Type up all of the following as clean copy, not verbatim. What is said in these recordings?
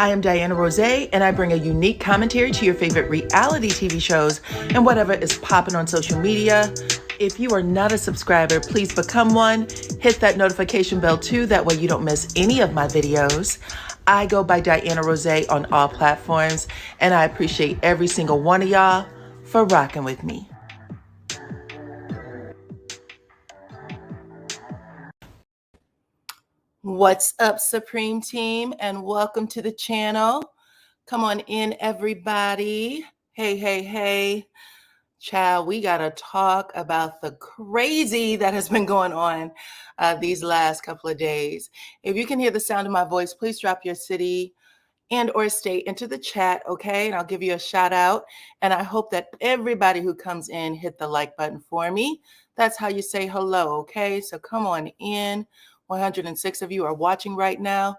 I am DYANAROZAY, and I bring a unique commentary to your favorite reality TV shows and whatever is popping on social media. If you are not a subscriber, please become one. Hit that notification bell too, that way you don't miss any of my videos. I go by DYANAROZAY on all platforms, and I appreciate every single one of y'all for rocking with me. What's up, Supreme Team, and welcome to the channel. Come on in, everybody. Hey, hey, hey. Child, we got to talk about the crazy that has been going on these last couple of days. If you can hear the sound of my voice, please drop your city and or state into the chat, okay? And I'll give you a shout out. And I hope that everybody who comes in hit the like button for me. That's how you say hello, okay? So come on in. 106 of you are watching right now.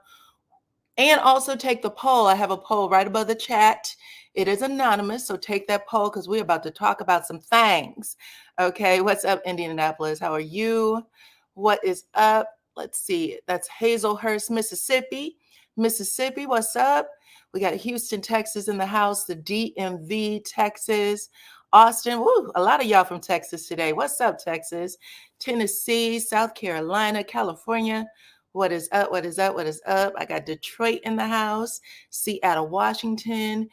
And also take the poll. I have a poll right above the chat. It is anonymous, so take that poll because we're about to talk about some things. Okay, what's up, Indianapolis? How are you? What is up? Let's see. That's Hazelhurst, Mississippi. Mississippi, what's up? We got Houston, Texas in the house, the DMV, Texas. Austin, woo, a lot of y'all from Texas today. What's up, Texas? Tennessee, South Carolina, California. What is up? What is up? What is up? I got Detroit in the house, Seattle, Washington.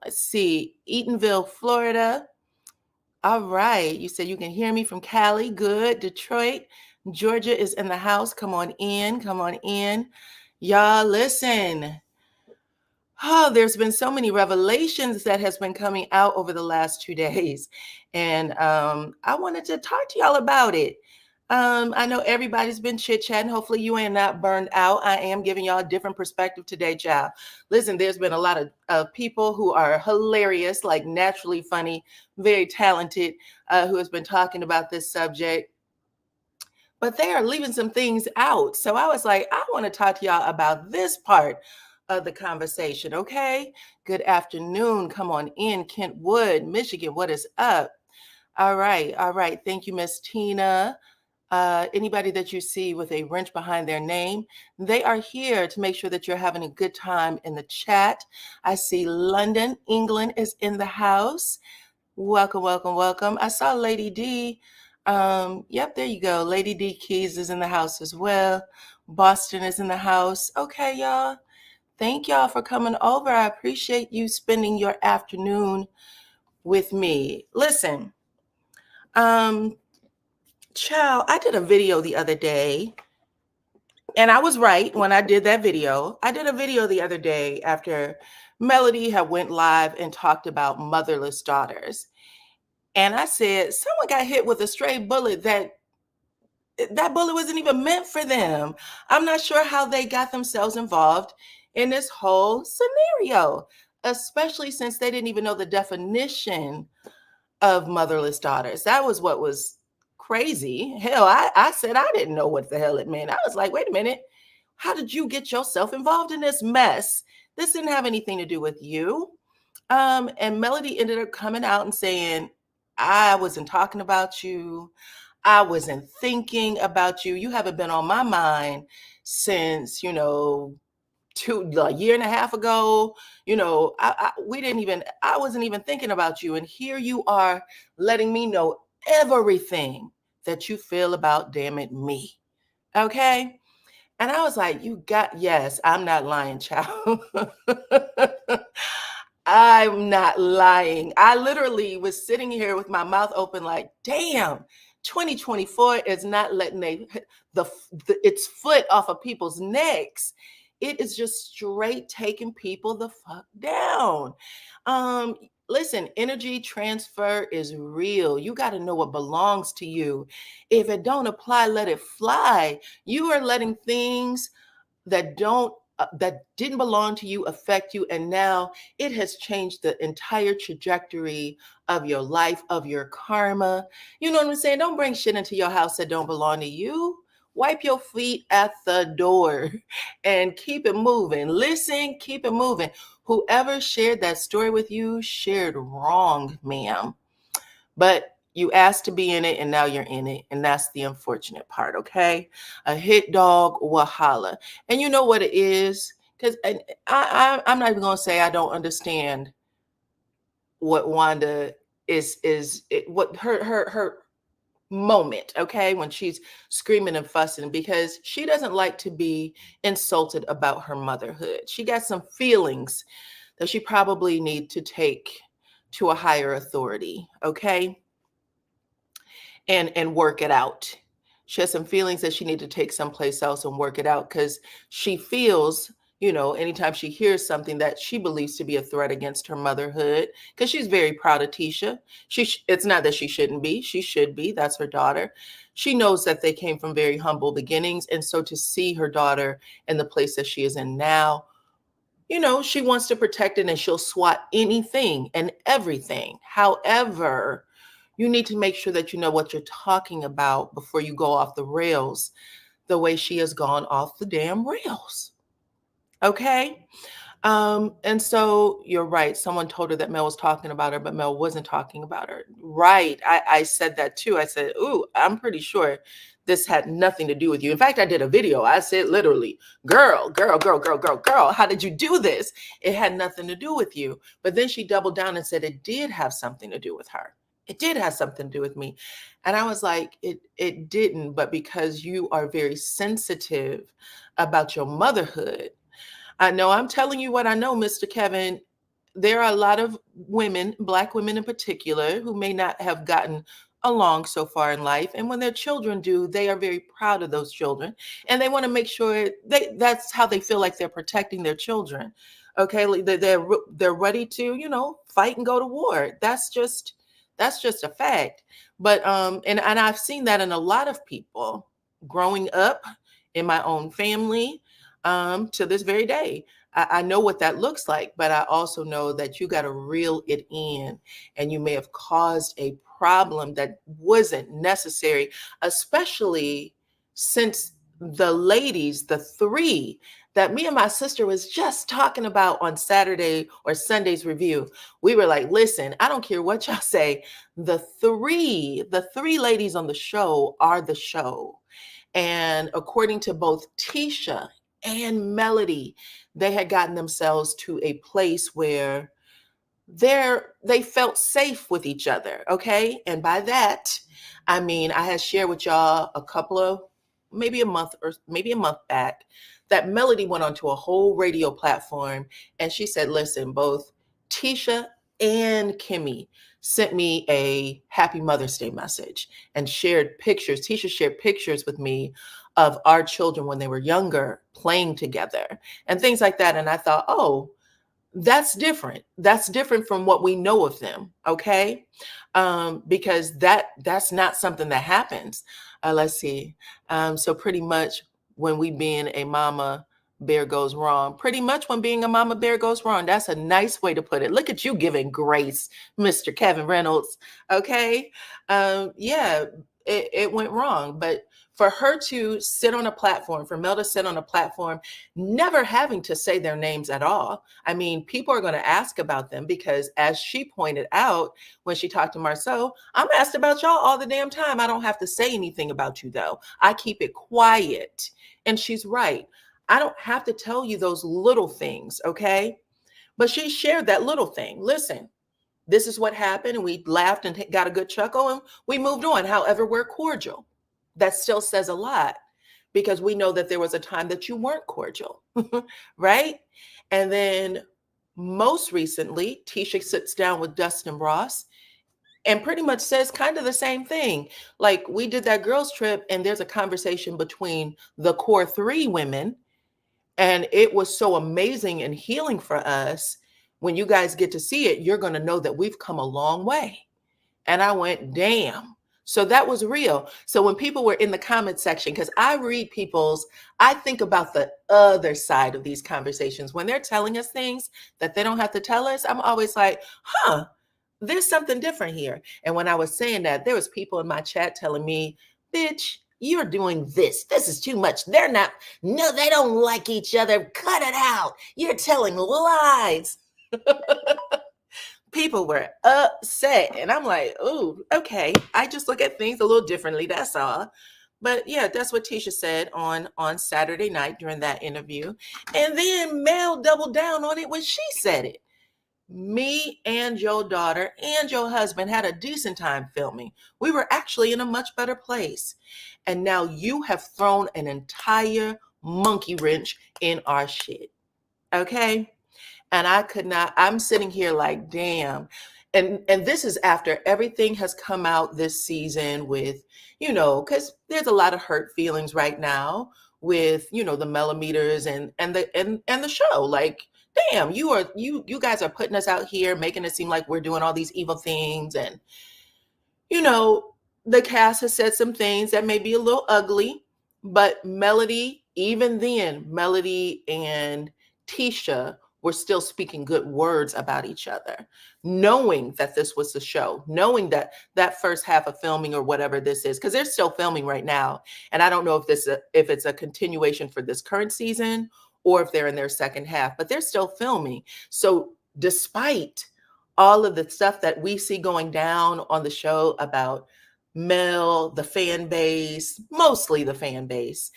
Let's see, Eatonville, Florida. All right. You said you can hear me from Cali. Good. Detroit, Georgia is in the house. Come on in. Come on in. Y'all, listen. Oh, there's been so many revelations that has been coming out over the last 2 days. And I wanted to talk to y'all about it. I know everybody's been chit-chatting. Hopefully you ain't not burned out. I am giving y'all a different perspective today, child. Listen, there's been a lot of people who are hilarious, like naturally funny, very talented, who has been talking about this subject. But they are leaving some things out. So I was like, I want to talk to y'all about this part of the conversation, okay? Good afternoon. Come on in. Kentwood, Michigan. What is up? All right. All right. Thank you, Miss Tina. Anybody that you see with a wrench behind their name, they are here to make sure that you're having a good time in the chat. I see London, England is in the house. Welcome, welcome, welcome. I saw Lady D. Yep, there you go. Lady D Keys is in the house as well. Boston is in the house. Okay, y'all. Thank y'all for coming over. I appreciate you spending your afternoon with me. Listen, child, I did a video the other day, and I was right when I did that video. I did a video the other day after Melody had went live and talked about motherless daughters. And I said, someone got hit with a stray bullet that bullet wasn't even meant for them. I'm not sure how they got themselves involved in this whole scenario, especially since they didn't even know the definition of motherless daughters. That was what was crazy. Hell, I said I didn't know what the hell it meant. I was like, wait a minute. How did you get yourself involved in this mess? This didn't have anything to do with you. And Melody ended up coming out and saying, I wasn't talking about you. I wasn't thinking about you. You haven't been on my mind since, a year and a half ago. I wasn't even thinking about you. And here you are letting me know everything that you feel about, damn it, me. Okay. And I was like, yes, I'm not lying, child. I'm not lying. I literally was sitting here with my mouth open like, damn, 2024 is not letting its foot off of people's necks. It is just straight taking people the fuck down. Listen, energy transfer is real. You got to know what belongs to you. If it don't apply, let it fly. You are letting things that didn't belong to you affect you, and now it has changed the entire trajectory of your life, of your karma. You know what I'm saying? Don't bring shit into your house that don't belong to you. Wipe your feet at the door and keep it moving. Listen, keep it moving. Whoever shared that story with you shared wrong, ma'am. But you asked to be in it, and now you're in it. And that's the unfortunate part, okay? A hit dog will holler. And you know what it is? because I'm not even gonna say I don't understand what Wanda what her moment, okay, when she's screaming and fussing because she doesn't like to be insulted about her motherhood. She got some feelings that she probably need to take to a higher authority, okay, and work it out. She has some feelings that she need to take someplace else and work it out because she feels, anytime she hears something that she believes to be a threat against her motherhood, because she's very proud of Tisha. It's not that she shouldn't be. She should be. That's her daughter. She knows that they came from very humble beginnings. And so to see her daughter in the place that she is in now, she wants to protect it and she'll swat anything and everything. However, you need to make sure that you know what you're talking about before you go off the rails the way she has gone off the damn rails. Okay? And so you're right. Someone told her that Mel was talking about her, but Mel wasn't talking about her. Right. I said that too. I said, ooh, I'm pretty sure this had nothing to do with you. In fact, I did a video. I said literally, girl, how did you do this? It had nothing to do with you. But then she doubled down and said it did have something to do with her. It did have something to do with me. And I was like, it didn't, but because you are very sensitive about your motherhood. I know I'm telling you what I know, Mr. Kevin. There are a lot of women, Black women in particular, who may not have gotten along so far in life. And when their children do, they are very proud of those children. And they want to make sure that's how they feel like they're protecting their children. Okay. Like they're ready to, fight and go to war. That's just a fact. But and I've seen that in a lot of people growing up in my own family to this very day. I know what that looks like, but I also know that you got to reel it in and you may have caused a problem that wasn't necessary, especially since the ladies, the three that me and my sister was just talking about on Saturday or Sunday's review, we were like, listen, I don't care what y'all say. The three ladies on the show are the show. And according to both Tisha and Melody, they had gotten themselves to a place where they felt safe with each other. Okay. And by that, I mean, I had shared with y'all a couple of maybe a month back that Melody went onto a whole radio platform and she said, listen, both Tisha and Kimmy sent me a happy Mother's Day message and shared pictures. Tisha shared pictures with me of our children when they were younger playing together and things like that. And I thought, oh, that's different. That's different from what we know of them. Okay. Because that's not something that happens. Let's see. So pretty much when we being a mama bear goes wrong, pretty much when being a mama bear goes wrong, that's a nice way to put it. Look at you giving grace, Mr. Kevin Reynolds. Okay. Yeah, it went wrong, but for her to sit on a platform, for Mel to sit on a platform, never having to say their names at all. I mean, people are going to ask about them because, as she pointed out when she talked to Marceau, I'm asked about y'all all the damn time. I don't have to say anything about you, though. I keep it quiet. And she's right. I don't have to tell you those little things, okay? But she shared that little thing. Listen, this is what happened. And we laughed and got a good chuckle and we moved on. However, we're cordial. That still says a lot because we know that there was a time that you weren't cordial, right? And then most recently, Tisha sits down with Dustin Ross and pretty much says kind of the same thing. Like, we did that girls trip and there's a conversation between the core three women. And it was so amazing and healing for us. When you guys get to see it, you're going to know that we've come a long way. And I went, damn. So that was real. So when people were in the comment section, because I read I think about the other side of these conversations. When they're telling us things that they don't have to tell us, I'm always like, there's something different here. And when I was saying that, there was people in my chat telling me, bitch, you're doing this. This is too much. No, they don't like each other. Cut it out. You're telling lies. People were upset. And I'm like, oh, okay. I just look at things a little differently. That's all. But yeah, that's what Tisha said on Saturday night during that interview. And then Mel doubled down on it when she said it. Me and your daughter and your husband had a decent time filming. We were actually in a much better place. And now you have thrown an entire monkey wrench in our shit. Okay? And I could not, I'm sitting here like, damn. And this is after everything has come out this season with, because there's a lot of hurt feelings right now with, the millimeters and the show. Like, damn, you guys are putting us out here, making it seem like we're doing all these evil things. And you know, the cast has said some things that may be a little ugly, but Melody, even then, Melody and Tisha were still speaking good words about each other, knowing that this was the show, knowing that that first half of filming or whatever this is, because they're still filming right now. And I don't know if it's a continuation for this current season or if they're in their second half, but they're still filming. So despite all of the stuff that we see going down on the show about Mel, the fan base, mostly the fan base,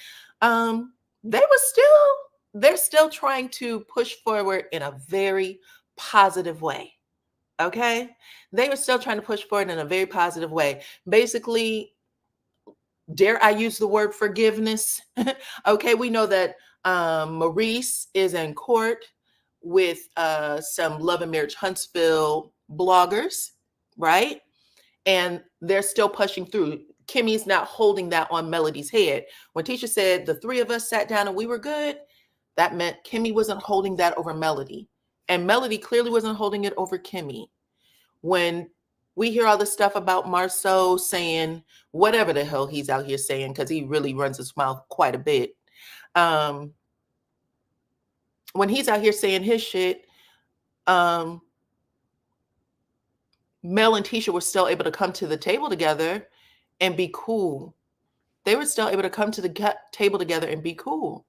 they're still trying to push forward in a very positive way. Okay, they were still trying to push forward in a very positive way. Basically, dare I use the word forgiveness? Okay, we know that Maurice is in court with some Love and Marriage Huntsville bloggers, right? And they're still pushing through. Kimmy's not holding that on Melody's head. When Tisha said the three of us sat down and we were good, that meant Kimmy wasn't holding that over Melody. And Melody clearly wasn't holding it over Kimmy. When we hear all this stuff about Marceau saying whatever the hell he's out here saying, because he really runs his mouth quite a bit. When he's out here saying his shit, Mel and Tisha were still able to come to the table together and be cool. They were still able to come to the table together and be cool.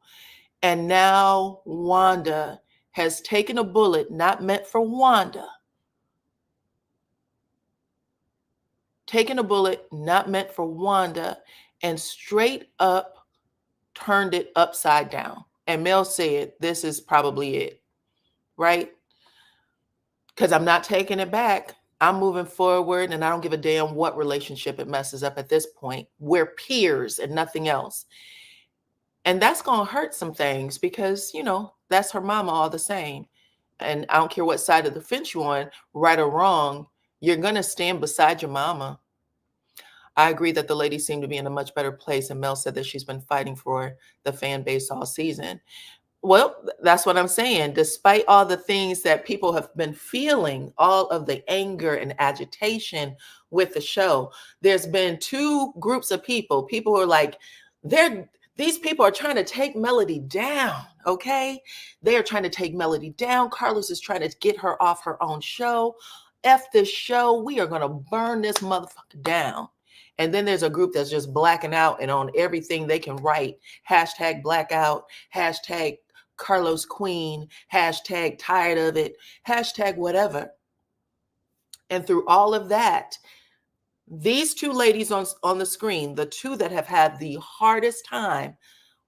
And now Wanda has taken a bullet not meant for Wanda. Taken a bullet not meant for Wanda and straight up turned it upside down. And Mel said, this is probably it, right? Because I'm not taking it back. I'm moving forward and I don't give a damn what relationship it messes up at this point. We're peers and nothing else. And that's going to hurt some things because, that's her mama all the same. And I don't care what side of the fence you're on, right or wrong, you're going to stand beside your mama. I agree that the ladies seem to be in a much better place. And Mel said that she's been fighting for the fan base all season. Well, that's what I'm saying. Despite all the things that people have been feeling, all of the anger and agitation with the show, there's been two groups of people. People who are like, these people are trying to take Melody down, okay? They are trying to take Melody down. Carlos is trying to get her off her own show. F this show. We are going to burn this motherfucker down. And then there's a group that's just blacking out and on everything they can write. Hashtag blackout, hashtag Carlos Queen, hashtag tired of it, hashtag whatever. And through all of that, these two ladies on the screen, the two that have had the hardest time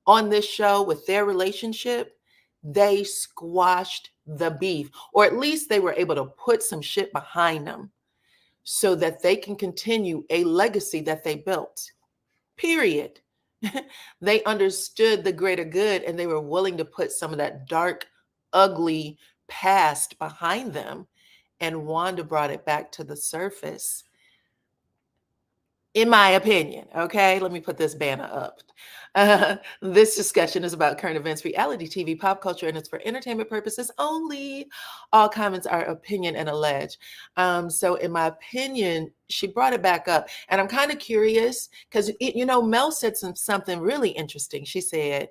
on this show with their relationship, they squashed the beef, or at least they were able to put some shit behind them so that they can continue a legacy that they built. Period. They understood the greater good and they were willing to put some of that dark, ugly past behind them. And Wanda brought it back to the surface. In my opinion, okay, let me put this banner up. This discussion is about current events, reality TV, pop culture, and it's for entertainment purposes only. All comments are opinion and alleged. So in my opinion, she brought it back up. And I'm kind of curious because, Mel said something really interesting. She said,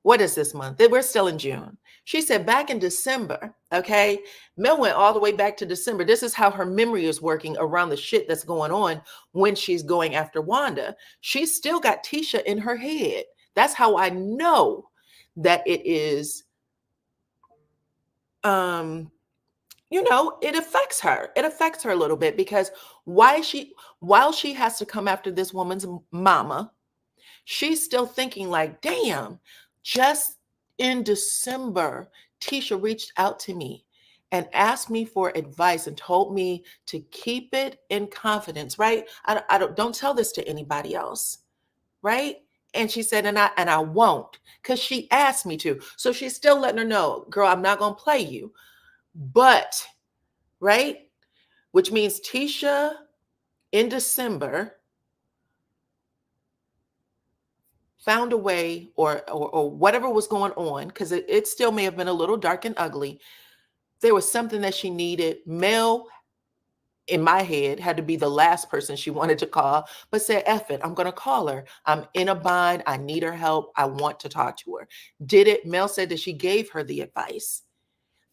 what is this month? We're still in June. She said back in December, okay, Mel went all the way back to December. This is how her memory is working around the shit that's going on when she's going after Wanda. She's still got Tisha in her head. That's how I know that it is it affects her. It affects her a little bit because why she while she has to come after this woman's mama, she's still thinking like, damn, just in December, Tisha reached out to me and asked me for advice and told me to keep it in confidence, right? I don't tell this to anybody else, right? And she said, and I won't, because she asked me to. So she's still letting her know, girl, I'm not gonna play you. But, right? Which means Tisha in December found a way or whatever was going on, because it still may have been a little dark and ugly. There was something that she needed. Mel, in my head, had to be the last person she wanted to call, but said, F it, I'm going to call her. I'm in a bind. I need her help. I want to talk to her. Did it? Mel said that she gave her the advice.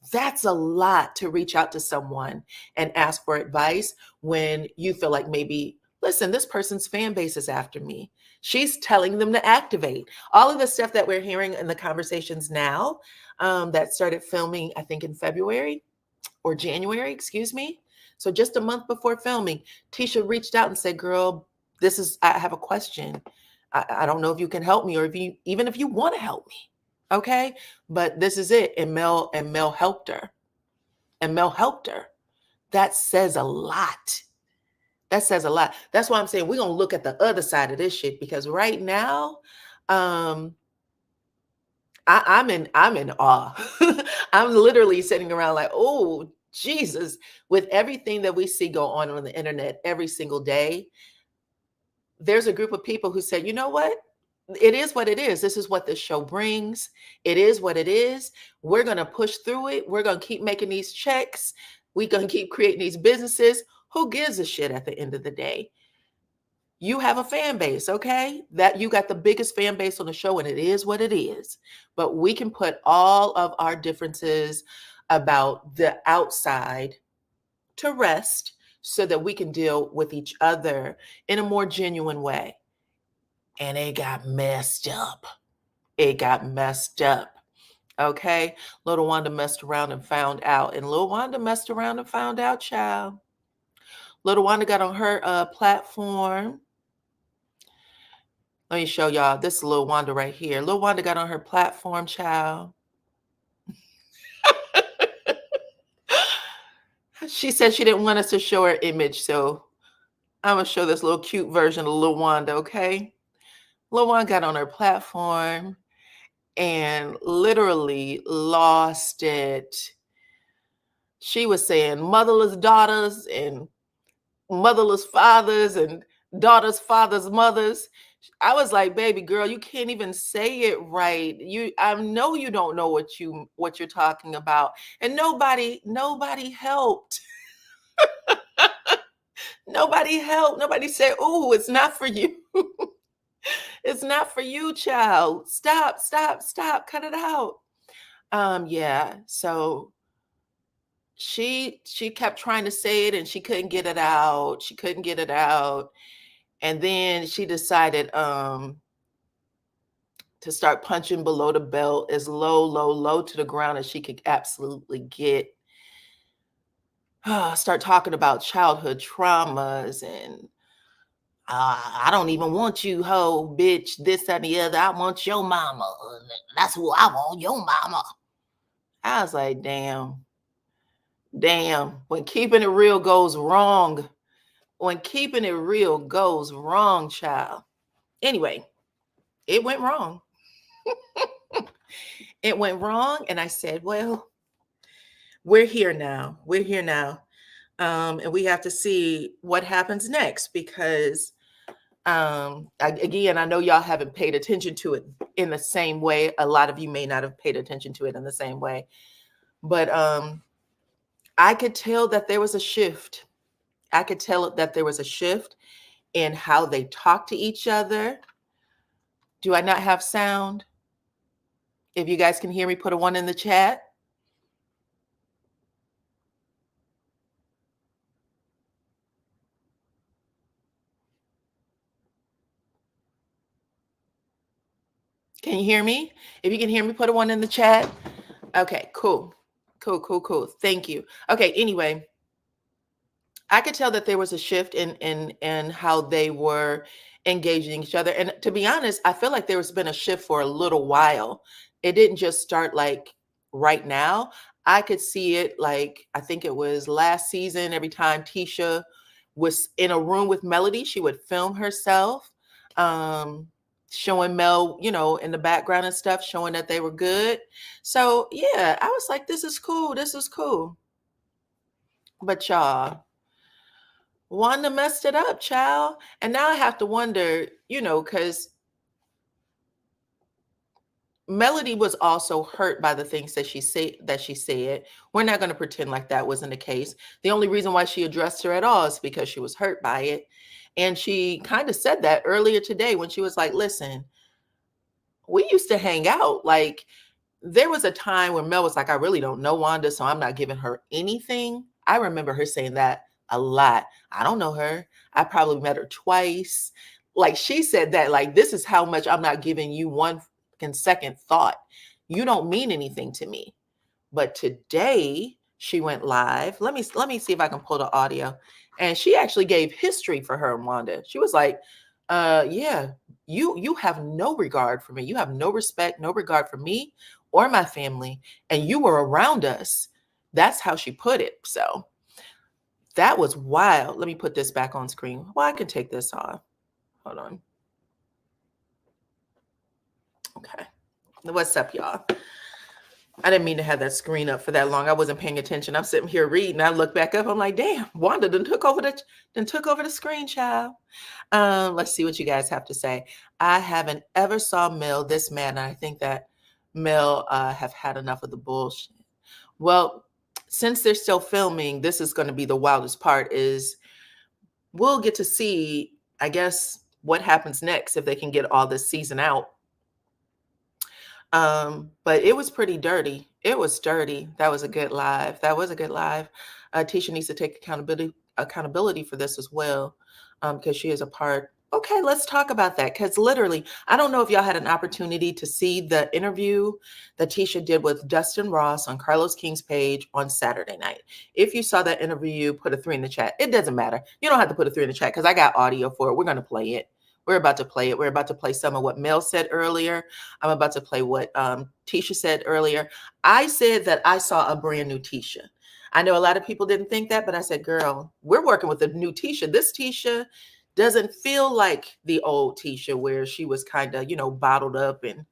That's a lot to reach out to someone and ask for advice when you feel like maybe, listen, this person's fan base is after me. She's telling them to activate. All of the stuff that we're hearing in the conversations now that started filming, I think in February or January, excuse me. So just a month before filming, Tisha reached out and said, girl, I have a question. I don't know if you can help me or even if you want to help me. Okay. But this is it. And Mel helped her. And Mel helped her. That says a lot. That says a lot. That's why I'm saying we're going to look at the other side of this shit, because right now, I'm in awe. I'm literally sitting around like, oh, Jesus, with everything that we see go on the internet every single day. There's a group of people who said, you know what? It is what it is. This is what this show brings. It is what it is. We're going to push through it. We're going to keep making these checks. We're going to keep creating these businesses. Who gives a shit at the end of the day? You have a fan base, okay? That you got the biggest fan base on the show, and it is what it is. But we can put all of our differences about the outside to rest so that we can deal with each other in a more genuine way. And it got messed up. It got messed up. Okay. Little Wanda messed around and found out. And Little Wanda messed around and found out, child. Little Wanda got on her platform. Let me show y'all. This is Little Wanda right here. Little Wanda got on her platform, child. She said she didn't want us to show her image. So I'm going to show this little cute version of Little Wanda, okay? Little Wanda got on her platform and literally lost it. She was saying motherless daughters and motherless fathers and daughters' fathers' mothers. I was like, baby girl, you can't even say it right. I know you don't know what you're talking about. And nobody helped. Nobody helped. Nobody said, oh, it's not for you. It's not for you, child. Stop. Cut it out. Yeah. So she kept trying to say it and she couldn't get it out. And then she decided to start punching below the belt, as low to the ground as she could absolutely get. Start talking about childhood traumas and I don't even want you, hoe, bitch, this, that, and the other. I want your mama. That's who I want, your mama. I was like, damn. When keeping it real goes wrong. When keeping it real goes wrong, child. Anyway, it went wrong. It went wrong. And I said, well, we're here now. And we have to see what happens next because, again, I know y'all haven't paid attention to it in the same way. A lot of you may not have paid attention to it in the same way. But I could tell that there was a shift. In how they talk to each other. Do I not have sound? If you guys can hear me, put a 1 in the chat. Can you hear me? If you can hear me, put a 1 in the chat. Okay, cool. Cool, cool, cool. Thank you. Okay, anyway, I could tell that there was a shift in how they were engaging each other. And to be honest, I feel like there's been a shift for a little while. It didn't just start like right now. I could see it like I think it was last season. Every time Tisha was in a room with Melody, she would film herself, um, showing Mel, in the background and stuff, showing that they were good. So yeah, I was like, this is cool. This is cool. But y'all, Wanda messed it up, child. And now I have to wonder, because Melody was also hurt by the things that she said. We're not going to pretend like that wasn't the case. The only reason why she addressed her at all is because she was hurt by it. And she kind of said that earlier today when she was like, listen, we used to hang out. Like, there was a time when Mel was like, I really don't know Wanda, so I'm not giving her anything. I remember her saying that a lot. I don't know her. I probably met her twice. Like, she said that, like, this is how much I'm not giving you one second thought. You don't mean anything to me. But today she went live. Let me see if I can pull the audio. And she actually gave history for her and Wanda. She was like, yeah, you have no regard for me. You have no respect, no regard for me or my family. And you were around us. That's how she put it. So that was wild. Let me put this back on screen. Well, I can take this off. Hold on. Okay. What's up, y'all? I didn't mean to have that screen up for that long. I wasn't paying attention. I'm sitting here reading. I look back up. I'm like, damn, Wanda done took over the screen, child. Let's see what you guys have to say. I haven't ever saw Mel this mad, and I think that Mel have had enough of the bullshit. Well, since they're still filming, this is going to be the wildest part. Is we'll get to see, I guess, what happens next if they can get all this season out. But it was pretty dirty. It was dirty. That was a good live. That was a good live. Tisha needs to take accountability for this as well, because she is a part. Okay, let's talk about that. Because literally, I don't know if y'all had an opportunity to see the interview that Tisha did with Dustin Ross on Carlos King's page on Saturday night. If you saw that interview, put a 3 in the chat. It doesn't matter. You don't have to put a 3 in the chat because I got audio for it. We're going to play it. We're about to play it. We're about to play some of what Mel said earlier. I'm about to play what Tisha said earlier. I said that I saw a brand new Tisha. I know a lot of people didn't think that, but I said, girl, we're working with a new Tisha. This Tisha doesn't feel like the old Tisha where she was kind of, bottled up and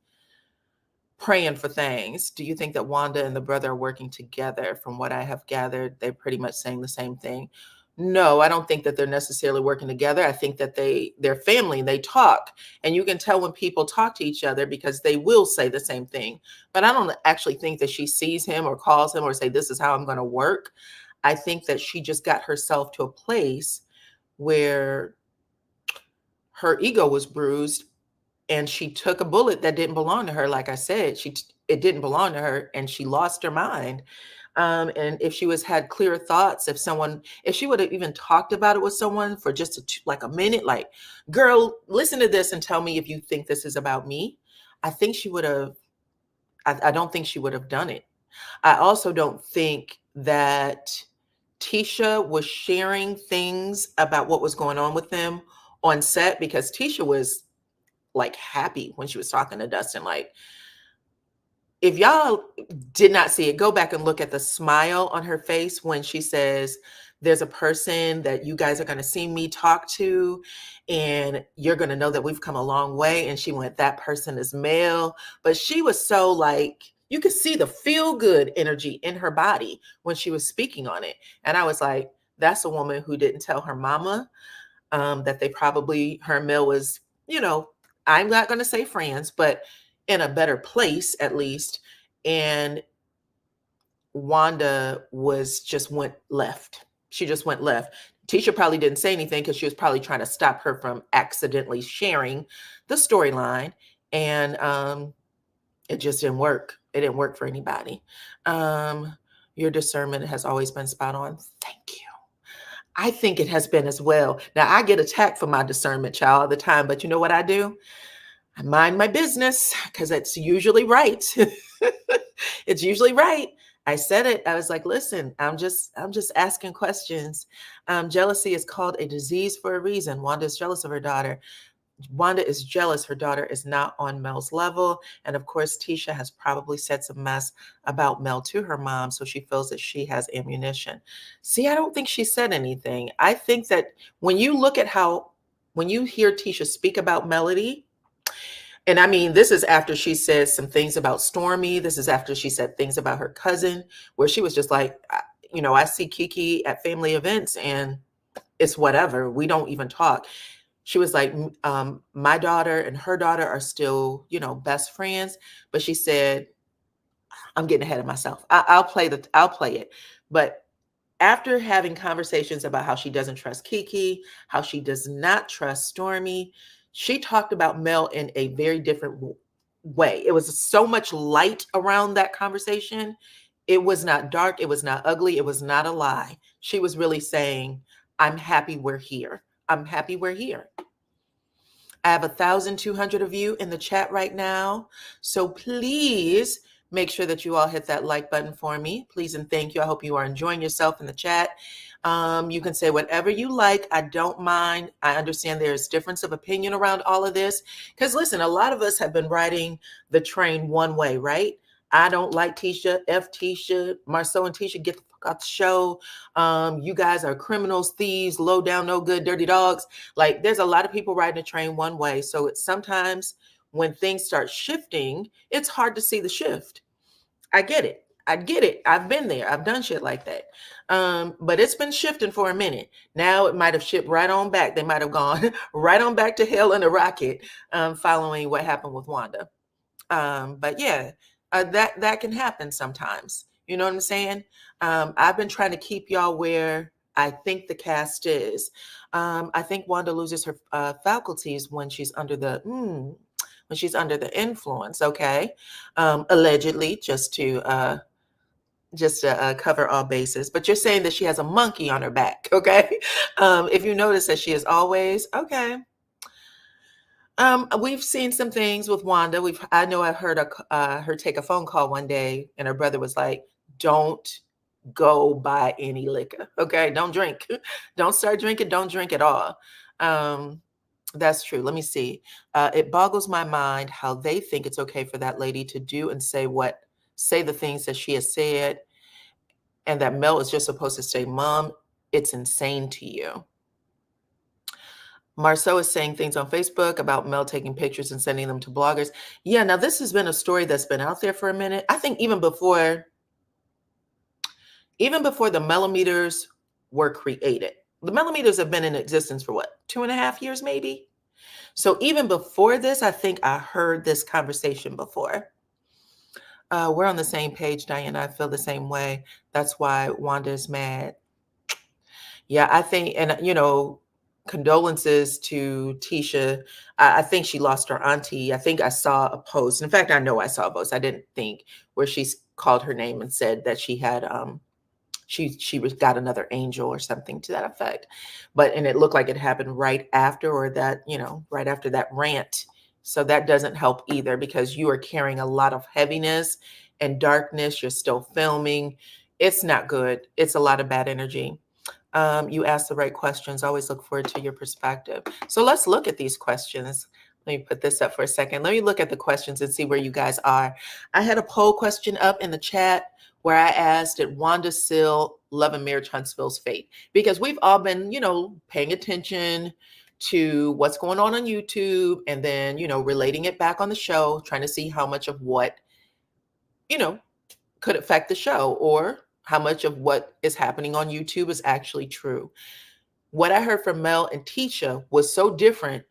praying for things. Do you think that Wanda and the brother are working together? From what I have gathered, they're pretty much saying the same thing. No, I don't think that they're necessarily working together. I think that they're family. They talk, and you can tell when people talk to each other because they will say the same thing. But I don't actually think that she sees him or calls him or say, this is how I'm going to work. I think that she just got herself to a place where her ego was bruised and she took a bullet that didn't belong to her. Like I said, it didn't belong to her, and she lost her mind. And if she had clear thoughts, if she would have even talked about it with someone for just like a minute, like, girl, listen to this and tell me if you think this is about me. I think she would have, I don't think she would have done it. I also don't think that Tisha was sharing things about what was going on with them on set, because Tisha was like happy when she was talking to Dustin. Like, if y'all did not see it, go back and look at the smile on her face when she says, there's a person that you guys are going to see me talk to, and you're going to know that we've come a long way. And she went, that person is Mel. But she was so like, you could see the feel good energy in her body when she was speaking on it. And I was like, that's a woman who didn't tell her mama that her and Mel was, I'm not going to say friends, but in a better place at least. And Wanda went left. She just went left. Tisha probably didn't say anything because she was probably trying to stop her from accidentally sharing the storyline. And it just didn't work. It didn't work for anybody. Your discernment has always been spot on. Thank you. I think it has been as well. Now, I get attacked for my discernment, child, all the time. But you know what I do? I mind my business because it's usually right. It's usually right. I said it. I was like, listen, I'm just asking questions. Jealousy is called a disease for a reason. Wanda is jealous of her daughter. Wanda is jealous her daughter is not on Mel's level. And of course, Tisha has probably said some mess about Mel to her mom, so she feels that she has ammunition. See, I don't think she said anything. I think that when you look at when you hear Tisha speak about Melody, and I mean, this is after she said some things about Stormy. This is after she said things about her cousin, where she was just like, I see Kiki at family events and it's whatever. We don't even talk. She was like, my daughter and her daughter are still, best friends. But she said, I'm getting ahead of myself. I'll play it. But after having conversations about how she doesn't trust Kiki, how she does not trust Stormy, she talked about Mel in a very different way. It was so much light around that conversation. It was not dark. It was not ugly. It was not a lie. She was really saying, I'm happy we're here. I'm happy we're here. I have 1,200 of you in the chat right now. So please make sure that you all hit that like button for me. Please and thank you. I hope you are enjoying yourself in the chat. You can say whatever you like. I don't mind. I understand there's difference of opinion around all of this. Because listen, a lot of us have been riding the train one way, right? I don't like Tisha, F Tisha, Marceau and Tisha, get the fuck out the show. You guys are criminals, thieves, low down, no good, dirty dogs. Like there's a lot of people riding a train one way. So it's sometimes when things start shifting, it's hard to see the shift. I get it. I get it. I've been there. I've done shit like that. But it's been shifting for a minute. Now it might have shipped right on back. They might have gone right on back to hell in a rocket following what happened with Wanda. But yeah, that can happen sometimes. You know what I'm saying? I've been trying to keep y'all where I think the cast is. I think Wanda loses her faculties when she's under the influence. Okay, allegedly, just to cover all bases. But you're saying that she has a monkey on her back. Okay, if you notice that she is always okay. We've seen some things with Wanda. I know I heard her take a phone call one day, and her brother was like, "Don't go buy any liquor. Okay, don't drink. Don't start drinking. Don't drink at all." That's true. Let me see. It boggles my mind how they think it's okay for that lady to do and say the things that she has said, and that Mel is just supposed to say, "Mom, it's insane to you." Marceau is saying things on Facebook about Mel taking pictures and sending them to bloggers. Yeah, now this has been a story that's been out there for a minute. I think even before the millimeters were created. The millimeters have been in existence for what, 2.5 years maybe? So even before this, I think I heard this conversation before. We're on the same page, Diana. I feel the same way. That's why Wanda is mad. Yeah, I think, and condolences to Tisha. I think she lost her auntie. I think I saw a post. In fact, I know I saw a post. I didn't think where she called her name and said that she had got another angel or something to that effect. And it looked like it happened right after, or that, right after that rant. So that doesn't help either, because you are carrying a lot of heaviness and darkness. You're still filming. It's not good. It's a lot of bad energy. You asked the right questions. Always look forward to your perspective. So let's look at these questions. Let me put this up for a second. Let me look at the questions and see where you guys are. I had a poll question up in the chat where I asked, did Wanda seal Love and Marriage Huntsville's fate? Because we've all been, paying attention to what's going on YouTube, and then, relating it back on the show, trying to see how much of what, could affect the show, or how much of what is happening on YouTube is actually true. What I heard from Mel and Tisha was so different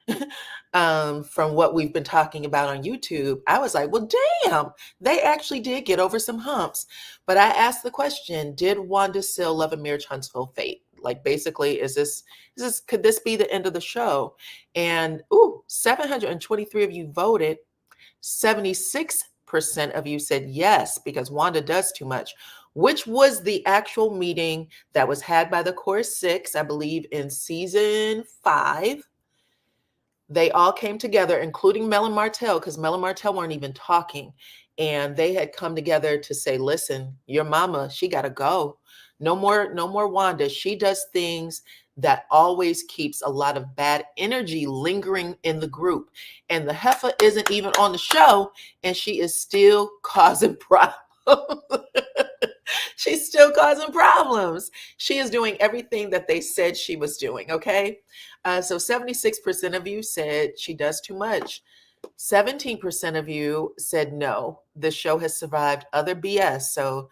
from what we've been talking about on YouTube. I was like, well, damn, they actually did get over some humps. But I asked the question, did Wanda seal Love and Marriage Huntsville fate? Like, basically, could this be the end of the show? And 723 of you voted. 76% of you said yes, because Wanda does too much, which was the actual meeting that was had by the Core 6, I believe, in season 5. They all came together, including Mel and Martell, because Mel and Martell weren't even talking. and they had come together to say, listen, your mama, she got to go. No more Wanda. She does things that always keeps a lot of bad energy lingering in the group. And the heifer isn't even on the show, and she is still causing problems. She's still causing problems. She is doing everything that they said she was doing, okay? So 76% of you said she does too much. 17% of you said no. The show has survived other BS, so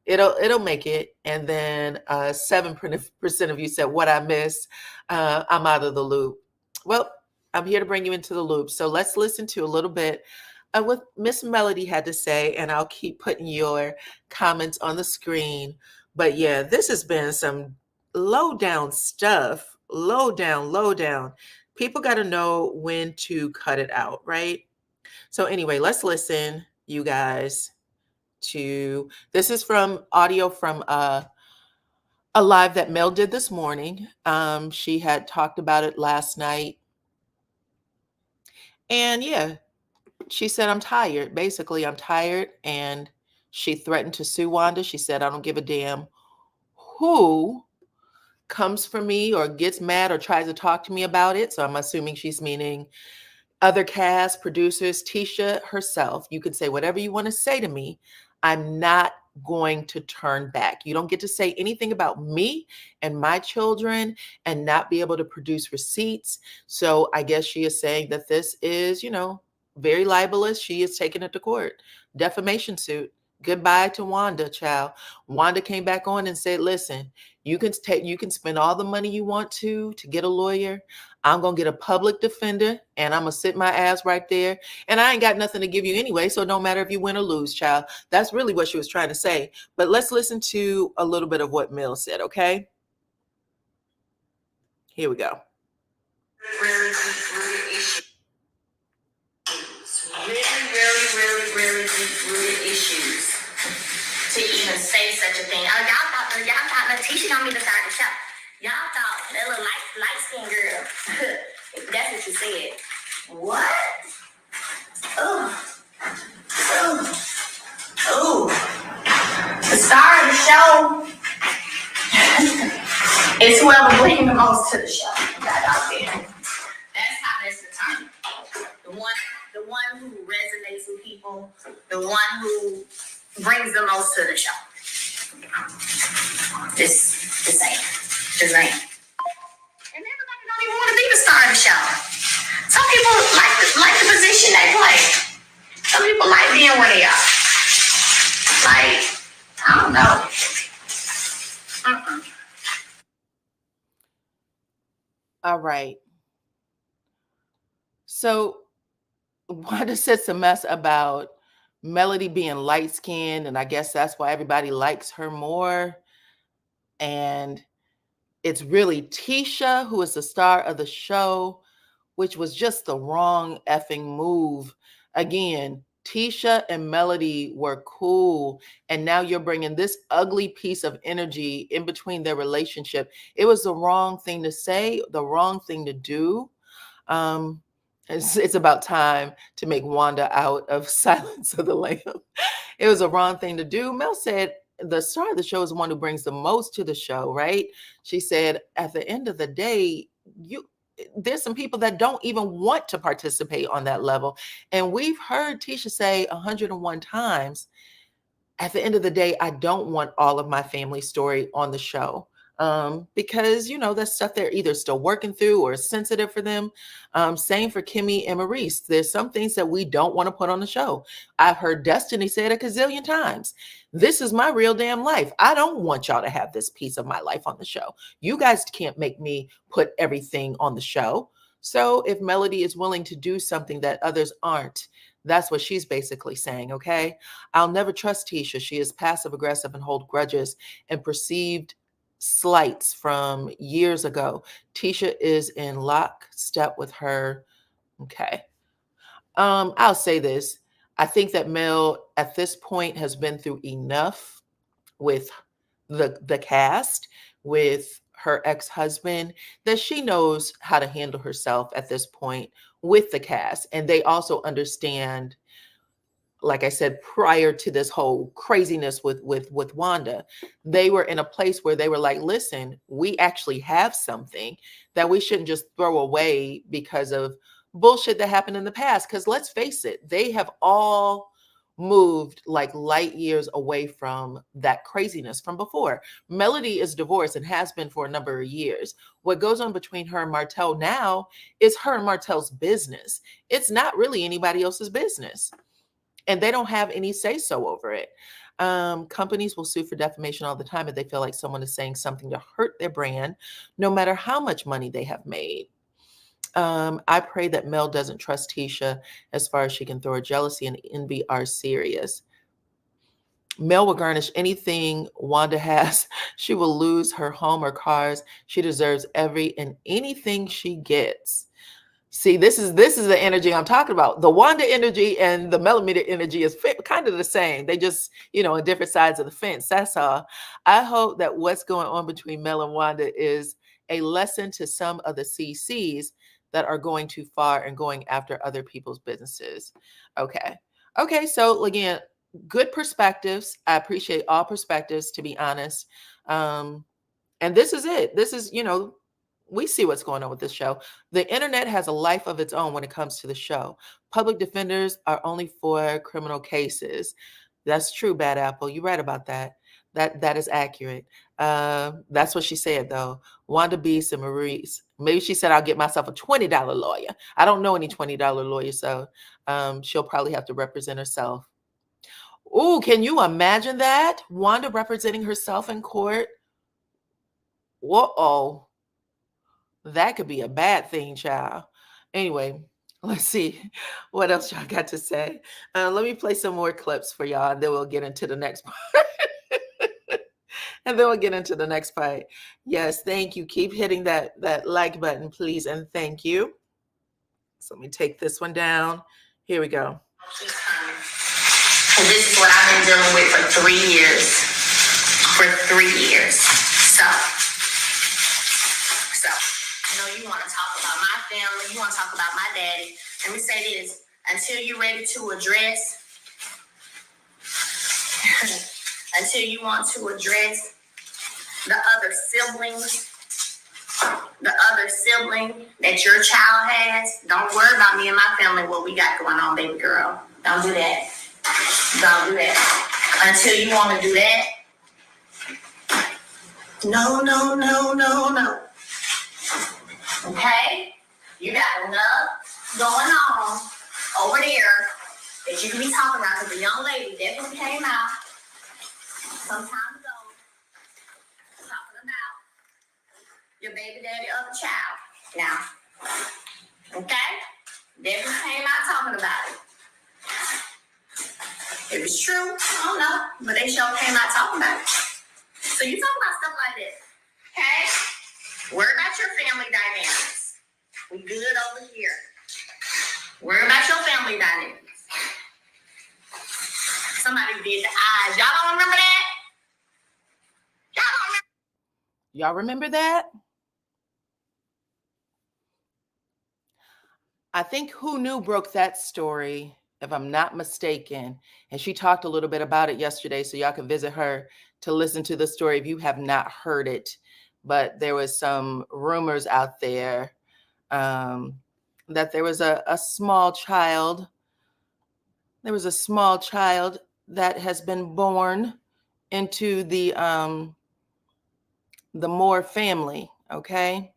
it'll make it. And then 7% of you said, what I missed, I'm out of the loop. Well, I'm here to bring you into the loop. So let's listen to a little bit of what Miss Melody had to say, and I'll keep putting your comments on the screen. But yeah, this has been some low down stuff. Low down, low down. People got to know when to cut it out, right? So anyway, let's listen, you guys, to this is from audio from a live that Mel did this morning. She had talked about it last night. And yeah, she said, I'm tired. Basically, I'm tired. And she threatened to sue Wanda. She said, I don't give a damn who comes for me or gets mad or tries to talk to me about it. So I'm assuming she's meaning other cast, producers, Tisha herself. You can say whatever you want to say to me. I'm not going to turn back. You don't get to say anything about me and my children and not be able to produce receipts. So I guess she is saying that this is, very libelous. She is taking it to court. Defamation suit. Goodbye to Wanda, child. Wanda came back on and said, listen, you can spend all the money you want to get a lawyer. I'm going to get a public defender and I'm going to sit my ass right there. And I ain't got nothing to give you anyway. So no matter if you win or lose, child. That's really what she was trying to say. But let's listen to a little bit of what Mill said, okay? Here we go. Really deep-rooted issues to even say such a thing. Oh, y'all thought Tisha gonna be the star of the show. Y'all thought that little light-skinned girl. That's what you said. What? Ooh. The star of the show is whoever brings the most to the show. That out there. That's how that's determined. The one who resonates with people, the one who brings the most to the show. This ain't. And everybody don't even want to be the star of the show. Some people like the position they play. Some people like being where they are. Like, I don't know. All right. So Wanda said some mess about Melody being light-skinned, and I guess that's why everybody likes her more. And it's really Tisha who is the star of the show, which was just the wrong effing move. Again, Tisha and Melody were cool, and now you're bringing this ugly piece of energy in between their relationship. It was the wrong thing to say, the wrong thing to do. It's about time to make Wanda out of Silence of the Lamb. It was a wrong thing to do. Mel said the star of the show is the one who brings the most to the show, right? She said at the end of the day, there's some people that don't even want to participate on that level. And we've heard Tisha say 101 times, at the end of the day, I don't want all of my family story on the show. Because that's stuff they're either still working through or sensitive for them. Same for Kimmy and Maurice. There's some things that we don't want to put on the show. I've heard Destiny say it a gazillion times. This is my real damn life. I don't want y'all to have this piece of my life on the show. You guys can't make me put everything on the show. So if Melody is willing to do something that others aren't, that's what she's basically saying, okay? I'll never trust Tisha. She is passive aggressive and hold grudges and perceived slights from years ago. Tisha is in lockstep with her. Okay. I'll say this. I think that Mel at this point has been through enough with the cast, with her ex-husband, that she knows how to handle herself at this point with the cast. And they also understand like I said, prior to this whole craziness with Wanda, they were in a place where they were like, listen, we actually have something that we shouldn't just throw away because of bullshit that happened in the past. Because let's face it, they have all moved like light years away from that craziness from before. Melody is divorced and has been for a number of years. What goes on between her and Martell now is her and Martell's business. It's not really anybody else's business. And they don't have any say so over it. Companies will sue for defamation all the time if they feel like someone is saying something to hurt their brand, no matter how much money they have made. I pray that Mel doesn't trust Tisha as far as she can throw her jealousy and envy are serious. Mel will garnish anything Wanda has. She will lose her home or cars. She deserves every and anything she gets. See, this is the energy I'm talking about. The Wanda energy and the Melody energy is kind of the same. They just, on different sides of the fence. That's all. I hope that what's going on between Mel and Wanda is a lesson to some of the CCs that are going too far and going after other people's businesses. Okay. So again, good perspectives. I appreciate all perspectives, to be honest. And this is it. This is, we see what's going on with this show. The internet has a life of its own when it comes to the show. Public defenders are only for criminal cases. That's true, Bad Apple. You're right about that. That is accurate. That's what she said, though. Wanda Beast and Maurice. Maybe she said, I'll get myself a $20 lawyer. I don't know any $20 lawyers, so she'll probably have to represent herself. Ooh, can you imagine that? Wanda representing herself in court? Whoa. That could be a bad thing, child. Anyway, let's see what else y'all got to say. Let me play some more clips for y'all, and then we'll get into the next part. Yes, thank you. Keep hitting that like button, please, and thank you. So let me take this one down. Here we go. This is what I've been dealing with for 3 years. So you want to talk about my family, you want to talk about my daddy. Let me say this, until you're ready to address, until you want to address the other sibling that your child has, don't worry about me and my family, what we got going on, baby girl. Don't do that. Until you want to do that, no. Okay? You got enough going on over there that you can be talking about, because the young lady definitely came out some time ago talking about your baby daddy of the child. Now, okay? Definitely came out talking about it. If it's true, I don't know, but they sure came out talking about it. So you talk about stuff like this, okay? Worry about your family dynamics. We good over here. Worry about your family dynamics. Somebody did the eyes. Y'all don't remember that? Y'all remember that? I think Who Knew broke that story, if I'm not mistaken. And she talked a little bit about it yesterday, so y'all can visit her to listen to the story if you have not heard it. But there was some rumors out there that there was a small child. There was a small child that has been born into the Moore family, okay?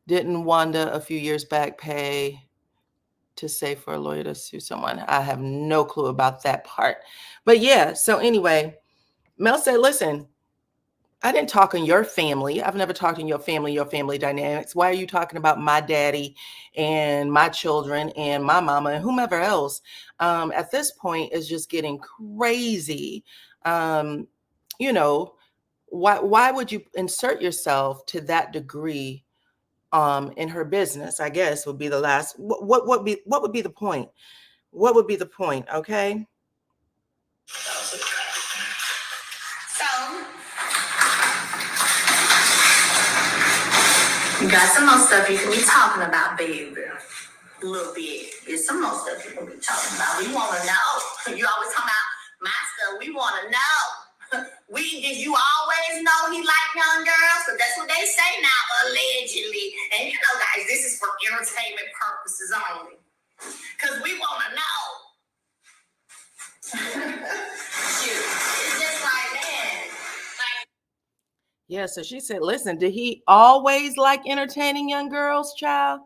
Didn't Wanda a few years back pay to say for a lawyer to sue someone? I have no clue about that part. But yeah, so anyway, Mel said, listen, I didn't talk on your family. I've never talked on your family dynamics. Why are you talking about my daddy and my children and my mama and whomever else? At this point, it's just getting crazy. You know, why would you insert yourself to that degree in her business? I guess would be the last. What would be the point? What would be the point? Okay. You got some more stuff you can be talking about, baby. a little bit. It's some more stuff people be talking about. We want to know. You always talking about my stuff. We want to know. Did you always know he liked young girls? Because that's what they say now, allegedly. And you know, guys, this is for entertainment purposes only. Because we want to know. Shoot, it's just like, man. Yeah, so she said, listen, did he always like entertaining young girls, child?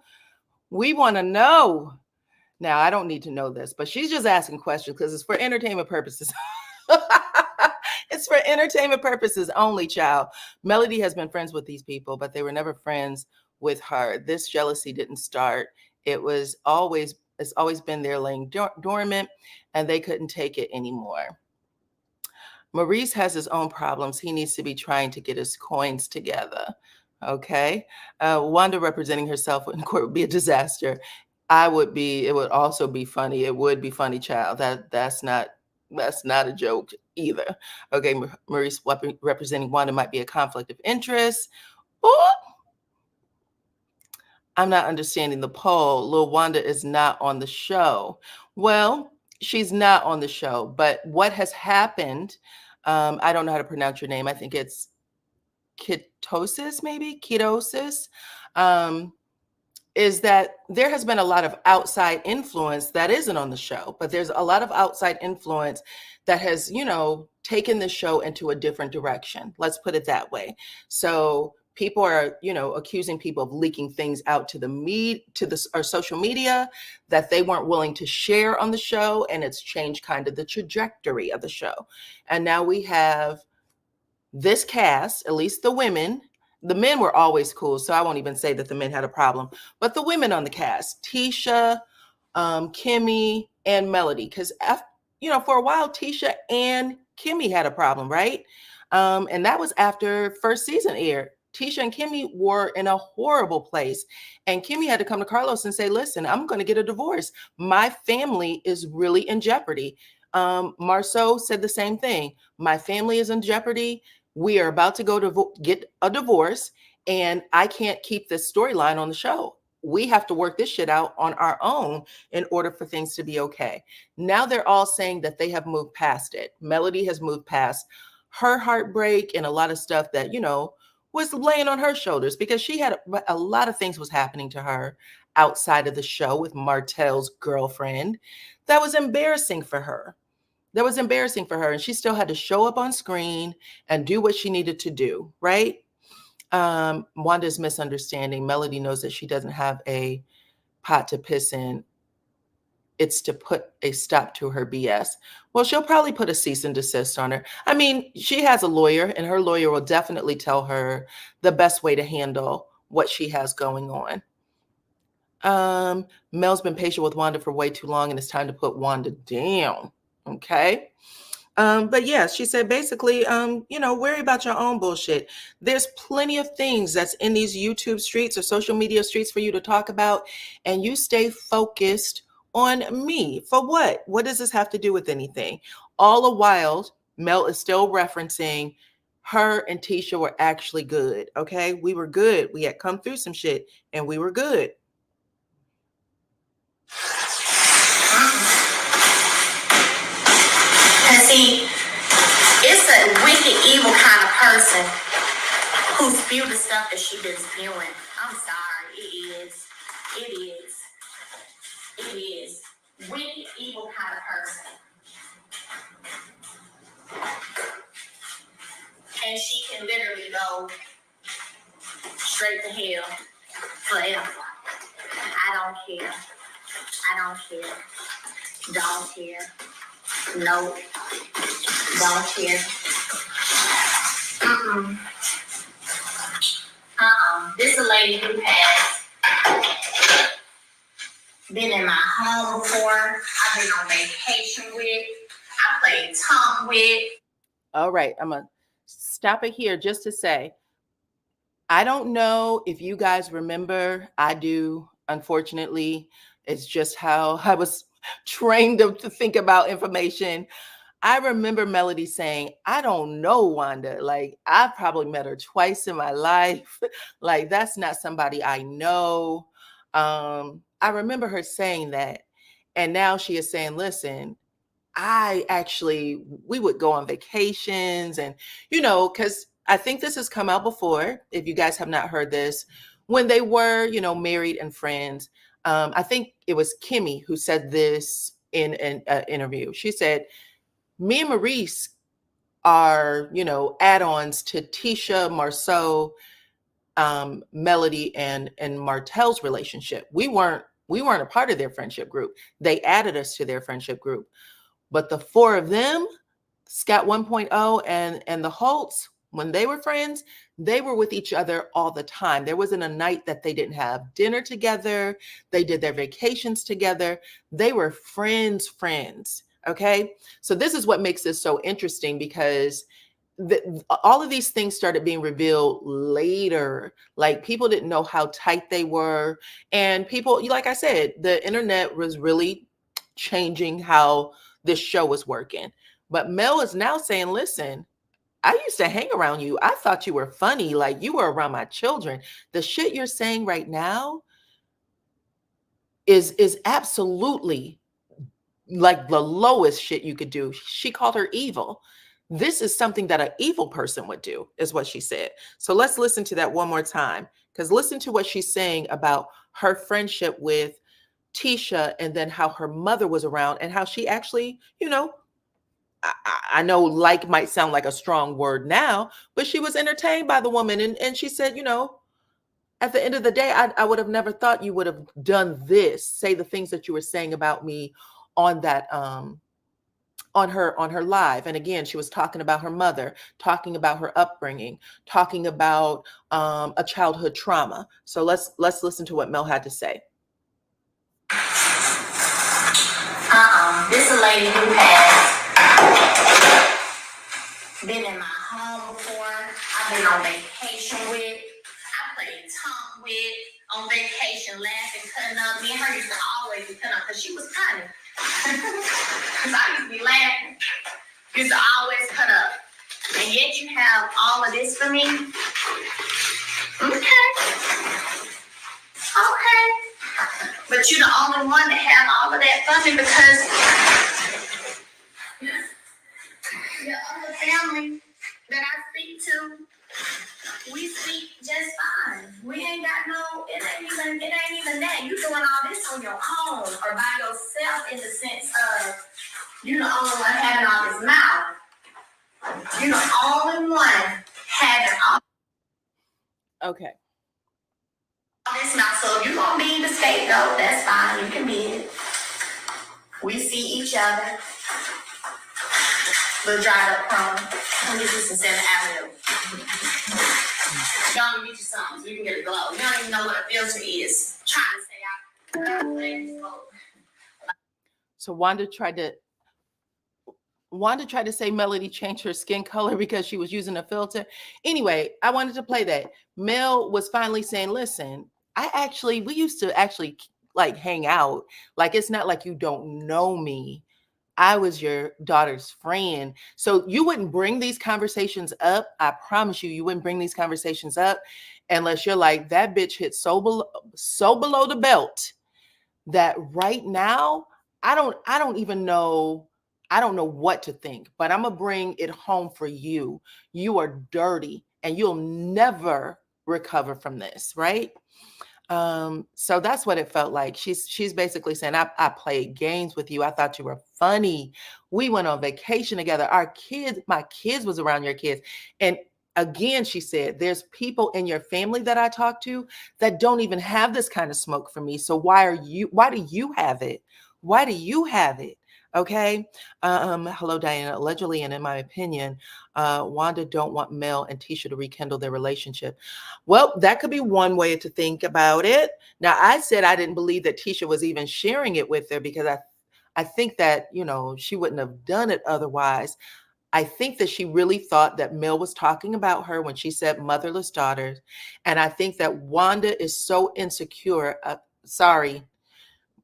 We want to know. Now, I don't need to know this, but she's just asking questions because it's for entertainment purposes. It's for entertainment purposes only, child. Melody has been friends with these people, but they were never friends with her. This jealousy didn't start. It's always been there laying dormant, and they couldn't take it anymore. Maurice has his own problems. He needs to be trying to get his coins together. Okay. Wanda representing herself in court would be a disaster. It would also be funny. It would be funny, child. That's not a joke either. Okay. Maurice representing Wanda might be a conflict of interest. Oh, I'm not understanding the poll. Lil Wanda is not on the show. Well, she's not on the show, but what has happened, I don't know how to pronounce your name. I think it's ketosis, maybe ketosis, is that there has been a lot of outside influence that isn't on the show, but there's a lot of outside influence that has, taken the show into a different direction. Let's put it that way. So people are, accusing people of leaking things out to our social media that they weren't willing to share on the show, and it's changed kind of the trajectory of the show. And now we have this cast, at least the women. The men were always cool, so I won't even say that the men had a problem. But the women on the cast, Tisha, Kimmy, and Melody, because for a while, Tisha and Kimmy had a problem, right? And that was after first season aired. Tisha and Kimmy were in a horrible place. And Kimmy had to come to Carlos and say, listen, I'm going to get a divorce. My family is really in jeopardy. Marceau said the same thing. My family is in jeopardy. We are about to go to get a divorce, and I can't keep this storyline on the show. We have to work this shit out on our own in order for things to be okay. Now they're all saying that they have moved past it. Melody has moved past her heartbreak and a lot of stuff that, was laying on her shoulders, because she had a lot of things was happening to her outside of the show with Martell's girlfriend that was embarrassing for her. And she still had to show up on screen and do what she needed to do, right? Wanda's misunderstanding. Melody knows that she doesn't have a pot to piss in. It's to put a stop to her BS. Well, she'll probably put a cease and desist on her. I mean, she has a lawyer, and her lawyer will definitely tell her the best way to handle what she has going on. Mel's been patient with Wanda for way too long, and it's time to put Wanda down. Okay. But yeah, she said basically, worry about your own bullshit. There's plenty of things that's in these YouTube streets or social media streets for you to talk about, and you stay focused on me. For what? What does this have to do with anything? All the while, Mel is still referencing her and Tisha were actually good. Okay. We were good. We had come through some shit, and we were good. And see, it's a wicked, evil kind of person who spewed the stuff that she been spewing. I'm sorry. It is. Wicked, evil kind of person. And she can literally go straight to hell forever. I don't care. Don't care. No. Don't care. This is a lady who has been in my home before. I've been on vacation with. I played Tom with. All right, I'm going to stop it here just to say, I don't know if you guys remember. I do, unfortunately. It's just how I was trained to think about information. I remember Melody saying, I don't know Wanda. Like, I probably met her twice in my life. Like, that's not somebody I know. I remember her saying that. And now she is saying, listen, we would go on vacations and, because I think this has come out before, if you guys have not heard this, when they were, married and friends. I think it was Kimmy who said this in an interview. She said, me and Maurice are, add-ons to Tisha, Marceau, Melody, and Martell's relationship. We weren't a part of their friendship group. They added us to their friendship group. But the four of them, Scott 1.0 and the Holtz, when they were friends, they were with each other all the time. There wasn't a night that they didn't have dinner together. They did their vacations together. They were friends. Okay. So this is what makes this so interesting, because all of these things started being revealed later. Like, people didn't know how tight they were. And people, like I said, the internet was really changing how this show was working. But Mel is now saying, listen, I used to hang around you. I thought you were funny. Like, you were around my children. The shit you're saying right now is absolutely like the lowest shit you could do. She called her evil. This is something that an evil person would do, is what she said. So let's listen to that one more time, because listen to what she's saying about her friendship with Tisha, and then how her mother was around, and how she actually, I know like might sound like a strong word now, but she was entertained by the woman. And she said, at the end of the day, I would have never thought you would have done this, say the things that you were saying about me on that, on her live. And again, she was talking about her mother, talking about her upbringing, talking about a childhood trauma. So let's listen to what Mel had to say. This is a lady who has been in my home before. I've been on vacation with. I played talk with, on vacation, laughing, cutting up. Me and her used to always be cutting up because she was funny. Because I used to be laughing. Used to always cut up. And yet you have all of this for me? Okay. But you're the only one that have all of that for me, because your other family that I speak to, we speak just fine. We ain't got no, it ain't even that. You doing all this on your own or by yourself, in the sense of you the only one having all this mouth. You the only one having all. Okay. This mouth. So if you gonna be the scapegoat, that's fine. You can be it. We see each other. Little dried up crumb. Let me get you some 7th Avenue. Y'all get you something so you can get a glow. You don't even know what a filter is. Trying to say So Wanda tried to say Melody changed her skin color because she was using a filter. Anyway, I wanted to play that. Mel was finally saying, listen, we used to actually like hang out. Like, it's not like you don't know me. I was your daughter's friend. So you wouldn't bring these conversations up. I promise you, you wouldn't bring these conversations up unless you're like, that bitch hit so below the belt that right now, I don't even know. I don't know what to think, but I'm gonna bring it home for you. You are dirty and you'll never recover from this, right? So that's what it felt like. She's basically saying, I played games with you. I thought you were funny. We went on vacation together. My kids was around your kids. And again, she said, there's people in your family that I talk to that don't even have this kind of smoke for me. So why do you have it? Why do you have it? Okay. Hello, Diana. Allegedly, and in my opinion, Wanda don't want Mel and Tisha to rekindle their relationship. Well, that could be one way to think about it. Now, I said I didn't believe that Tisha was even sharing it with her, because I think that, she wouldn't have done it otherwise. I think that she really thought that Mel was talking about her when she said motherless daughters. And I think that Wanda is so insecure. Sorry,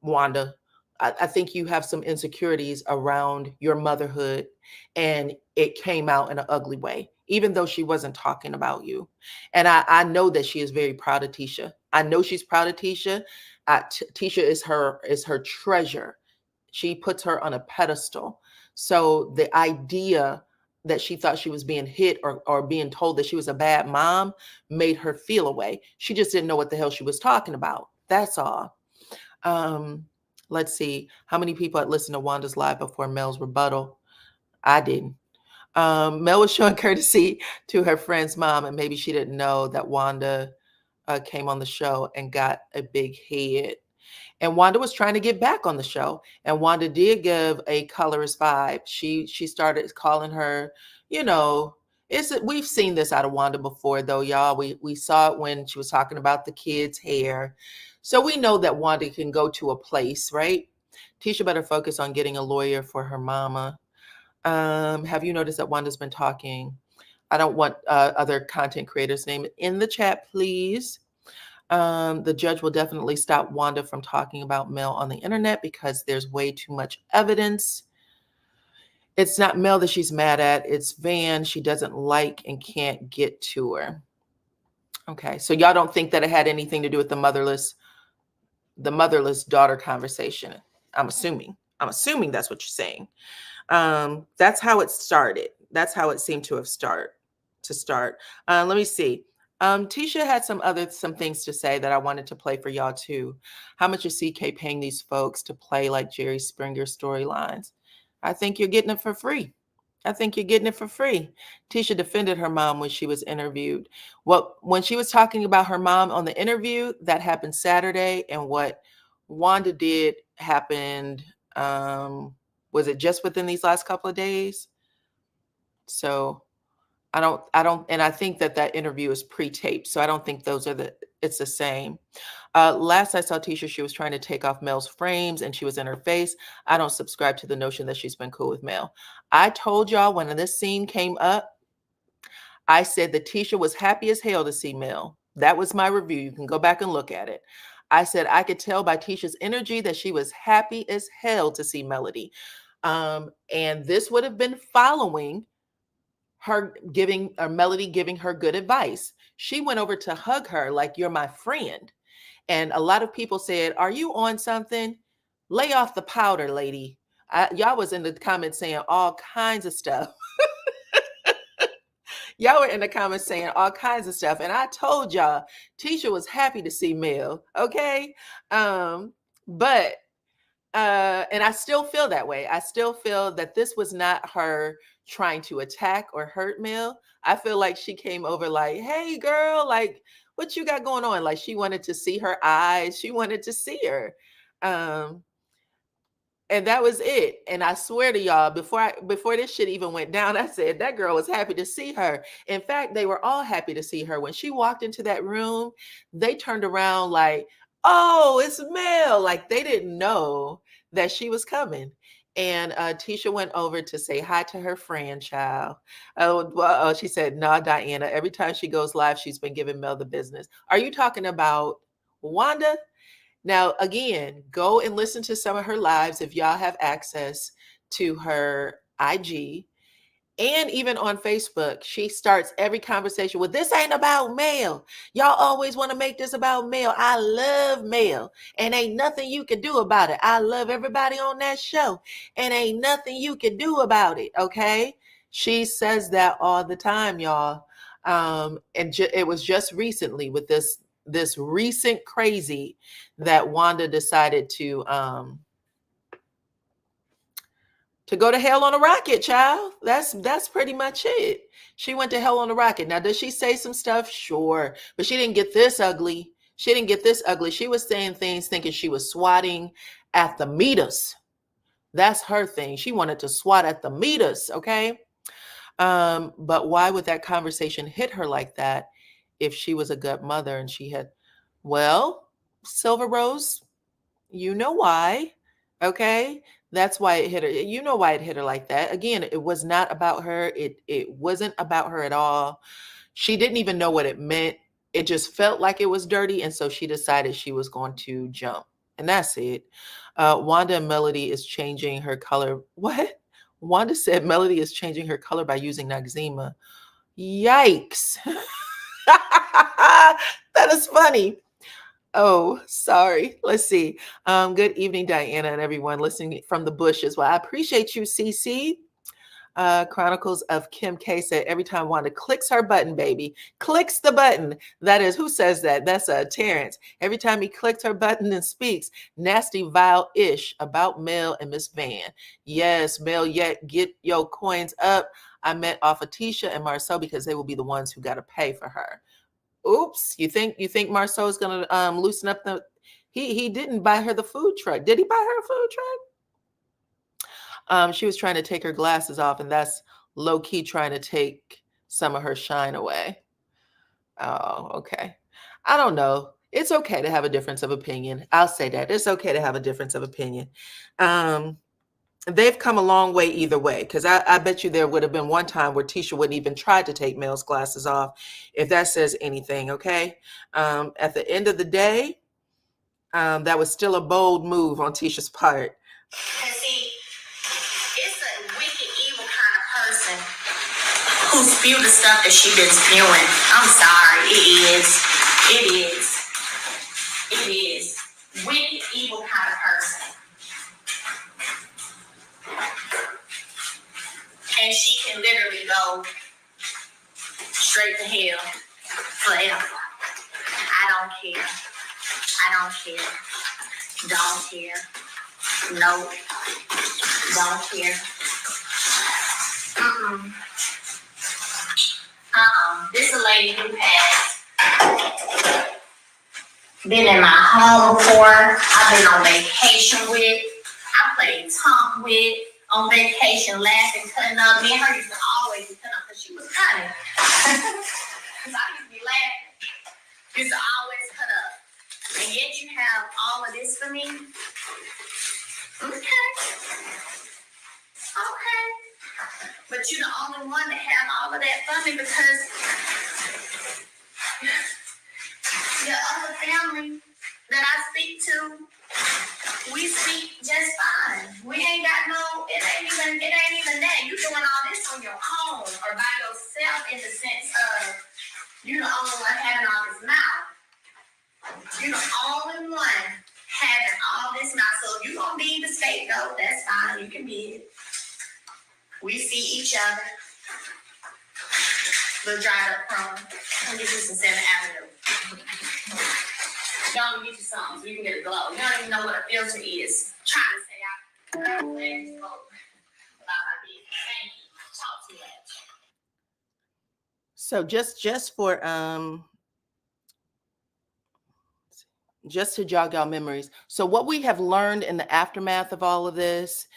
Wanda. I think you have some insecurities around your motherhood, and it came out in an ugly way, even though she wasn't talking about you. And I know that she is very proud of Tisha. I know she's proud of Tisha. Tisha is her treasure. She puts her on a pedestal. So the idea that she thought she was being hit or being told that she was a bad mom made her feel away. She just didn't know what the hell she was talking about. That's all. Let's see. How many people had listened to Wanda's live before Mel's rebuttal? I didn't. Mel was showing courtesy to her friend's mom, and maybe she didn't know that Wanda came on the show and got a big head. And Wanda was trying to get back on the show, and Wanda did give a colorist vibe. She started calling her, you know, we've seen this out of Wanda before, though, y'all. We saw it when she was talking about the kids' hair, so we know that Wanda can go to a place, right? Tisha better focus on getting a lawyer for her mama. Have you noticed that Wanda's been talking? I don't want other content creators' name in the chat, please. The judge will definitely stop Wanda from talking about Mel on the internet because there's way too much evidence. It's not Mel that she's mad at. It's Van she doesn't like and can't get to her. Okay, so y'all don't think that it had anything to do with the motherless daughter conversation? I'm assuming that's what you're saying. That's how it started. That's how it seemed to have start. Let me see. Tisha had some things to say that I wanted to play for y'all too. How much is CK paying these folks to play like Jerry Springer storylines? I think you're getting it for free. Tisha defended her mom when she was interviewed. When she was talking about her mom on the interview, that happened Saturday, and what Wanda did happened, was it just within these last couple of days? So I don't, and I think that interview is pre-taped, so I don't think it's the same. Last I saw Tisha, she was trying to take off Mel's frames and she was in her face. I don't subscribe to the notion that she's been cool with Mel. I told y'all when this scene came up, I said that Tisha was happy as hell to see Mel. That was my review. You can go back and look at it. I said I could tell by Tisha's energy that she was happy as hell to see Melody. And this would have been following her Melody giving her good advice. She went over to hug her like, you're my friend. And a lot of people said, are you on something? Lay off the powder, lady. Y'all was in the comments saying all kinds of stuff. Y'all were in the comments saying all kinds of stuff. And I told y'all, Tisha was happy to see Mel. Okay. But and I still feel that way. I still feel that this was not her trying to attack or hurt Mel. I feel like she came over like, hey girl, like what you got going on? Like she wanted to see her eyes. She wanted to see her. And that was it. And I swear to y'all, before this shit even went down, I said that girl was happy to see her. In fact, they were all happy to see her. When she walked into that room, they turned around like, oh, it's Mel. Like they didn't know that she was coming. And Tisha went over to say hi to her friend, child. She said, nah, Diana, every time she goes live, she's been giving Mel the business. Are you talking about Wanda? Now, again, go and listen to some of her lives if y'all have access to her IG. And even on Facebook, she starts every conversation with, this ain't about Mel. Y'all always want to make this about Mel. I love Mel, and ain't nothing you can do about it. I love everybody on that show, and ain't nothing you can do about it, okay? She says that all the time, y'all. It was just recently with this recent crazy that Wanda decided to go to hell on a rocket, child. That's pretty much it. She went to hell on a rocket. Now, does she say some stuff? Sure. But she didn't get this ugly. She was saying things thinking she was swatting at the meters. That's her thing. She wanted to swat at the meters, okay? But why would that conversation hit her like that if she was a good mother and she had, well, Silver Rose, you know why, okay? That's why it hit her. You know why it hit her like that. Again, it was not about her. It wasn't about her at all. She didn't even know what it meant. It just felt like it was dirty. And so she decided she was going to jump. And that's it. Wanda and Melody is changing her color. What? Wanda said Melody is changing her color by using Noxzema. Yikes. That is funny. Oh, sorry. Let's see. Good evening, Diana, and everyone listening from the bush as well. I appreciate you, CC. Chronicles of Kim K said every time Wanda clicks her button, baby, clicks the button. That is, who says that? That's Terrence. Every time he clicks her button and speaks, nasty, vile-ish about Mel and Miss Van. Yes, Mel, yet get your coins up. I met off of Tisha and Marceau because they will be the ones who got to pay for her. Oops, you think Marceau is gonna loosen up the? He didn't buy her the food truck. Did he buy her a food truck? She was trying to take her glasses off, and that's low key trying to take some of her shine away. Oh, okay. I don't know. It's okay to have a difference of opinion. I'll say that. It's okay to have a difference of opinion. They've come a long way either way, because I bet you there would have been one time where Tisha wouldn't even try to take Mel's glasses off, if that says anything, okay? At the end of the day, that was still a bold move on Tisha's part. And see, it's a wicked, evil kind of person who spew the stuff that she been spewing. I'm sorry, it is. It is. It is. Wicked, evil kind of person. And she can literally go straight to hell forever. I don't care. I don't care. Don't care. No. Don't care. This is a lady who has been in my home before. I've been on vacation with. I played Tom with. On vacation, laughing, cutting up. Me and her used to always be cutting up because she was funny. Because I used to be laughing. Used to always cut up. And yet you have all of this for me? Okay. Okay. But you're the only one that have all of that for me because your other family that I speak to, we speak just fine. We ain't got no, it ain't even that. You doing all this on your own or by yourself in the sense of you the only one having all this mouth. You the only one having all this mouth. So if you gonna be the scapegoat, that's fine. You can be it. We see each other. Little dried up crumb. I'll get you some 7th Avenue. Y'all get you some so you can get a glow. You don't even know what a filter is. I'm trying to say I spoke about my business. Thank you. Talk too much. So just to jog our memories. So what we have learned in the aftermath of all of this,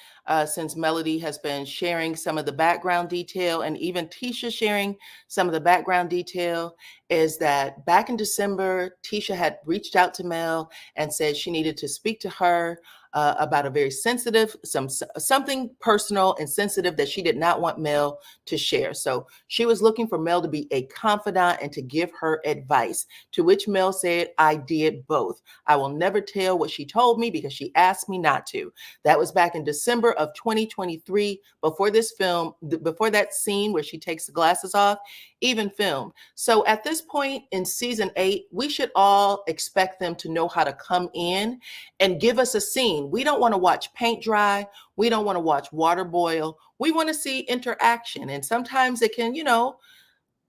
since Melody has been sharing some of the background detail and even Tisha sharing some of the background detail, is that back in December, Tisha had reached out to Mel and said she needed to speak to her about a very sensitive, something personal and sensitive that she did not want Mel to share. So she was looking for Mel to be a confidant and to give her advice, to which Mel said, I did both. I will never tell what she told me because she asked me not to. That was back in December of 2023, before this film, before that scene where she takes the glasses off, even filmed. So at this point in season 8, we should all expect them to know how to come in and give us a scene. We don't want to watch paint dry. We don't want to watch water boil. We want to see interaction. And sometimes it can,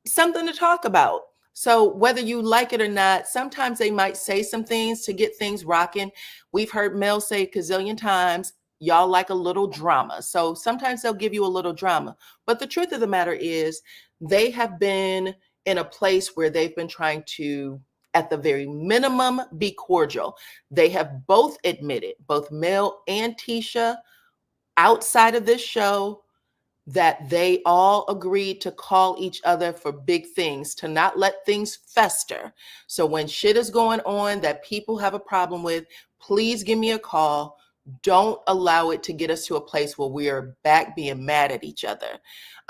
something to talk about. So whether you like it or not, sometimes they might say some things to get things rocking. We've heard Mel say a gazillion times, y'all like a little drama. So sometimes they'll give you a little drama. But the truth of the matter is they have been in a place where they've been trying to, at the very minimum, be cordial. They have both admitted, both Mel and Tisha, outside of this show, that they all agreed to call each other for big things, to not let things fester. So when shit is going on that people have a problem with, please give me a call. Don't allow it to get us to a place where we are back being mad at each other.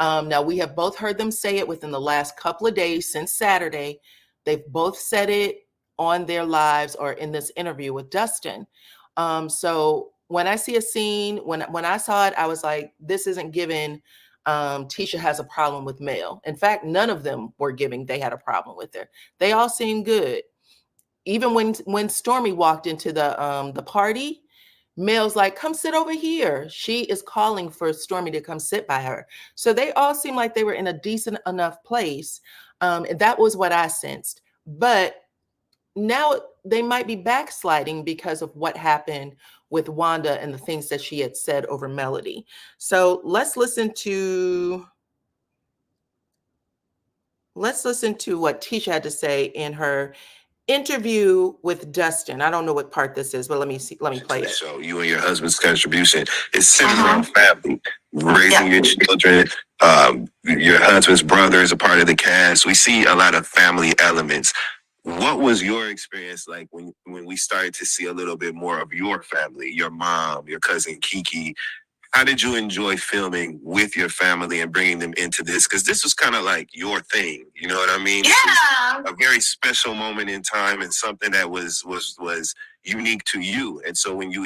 Now, we have both heard them say it within the last couple of days since Saturday. They've both said it on their lives or in this interview with Dustin. So when I see a scene, when I saw it, I was like, this isn't giving Tisha has a problem with Mel. In fact, none of them were giving they had a problem with her. They all seemed good. even when Stormy walked into the party, Mel's like, come sit over here. She is calling for Stormy to come sit by her. So they all seemed like they were in a decent enough place. And that was what I sensed. But now they might be backsliding because of what happened with Wanda and the things that she had said over Melody. So let's listen to what Tisha had to say in her interview with Dustin. I don't know what part this is, but let me play it. So you and your husband's contribution is centered around family, raising your children. Your husband's brother is a part of the cast. We see a lot of family elements. What was your experience like when we started to see a little bit more of your family, your mom, your cousin Kiki? How did you enjoy filming with your family and bringing them into this? Because this was kind of like your thing, you know what I mean? Yeah. A very special moment in time and something that was unique to you. And so when you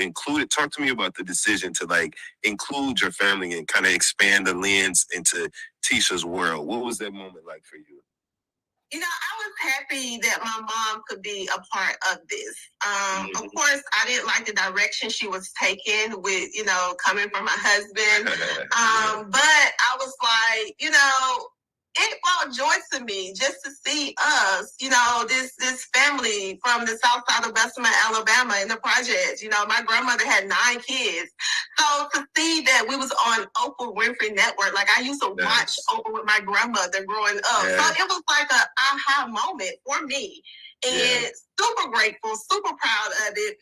talk to me about the decision to like include your family and kind of expand the lens into Tisha's world. What was that moment like for you? You know, I was happy that my mom could be a part of this. Of course, I didn't like the direction she was taking with, you know, coming from my husband. But I was like, you know, it brought joy to me just to see us, you know, this family from the south side of Bessemer, Alabama in the projects. You know, my grandmother had 9 kids. So to see that we was on Oprah Winfrey Network, like I used to watch Oprah with my grandmother growing up. So it was like a aha moment for me. And super grateful, super proud of it.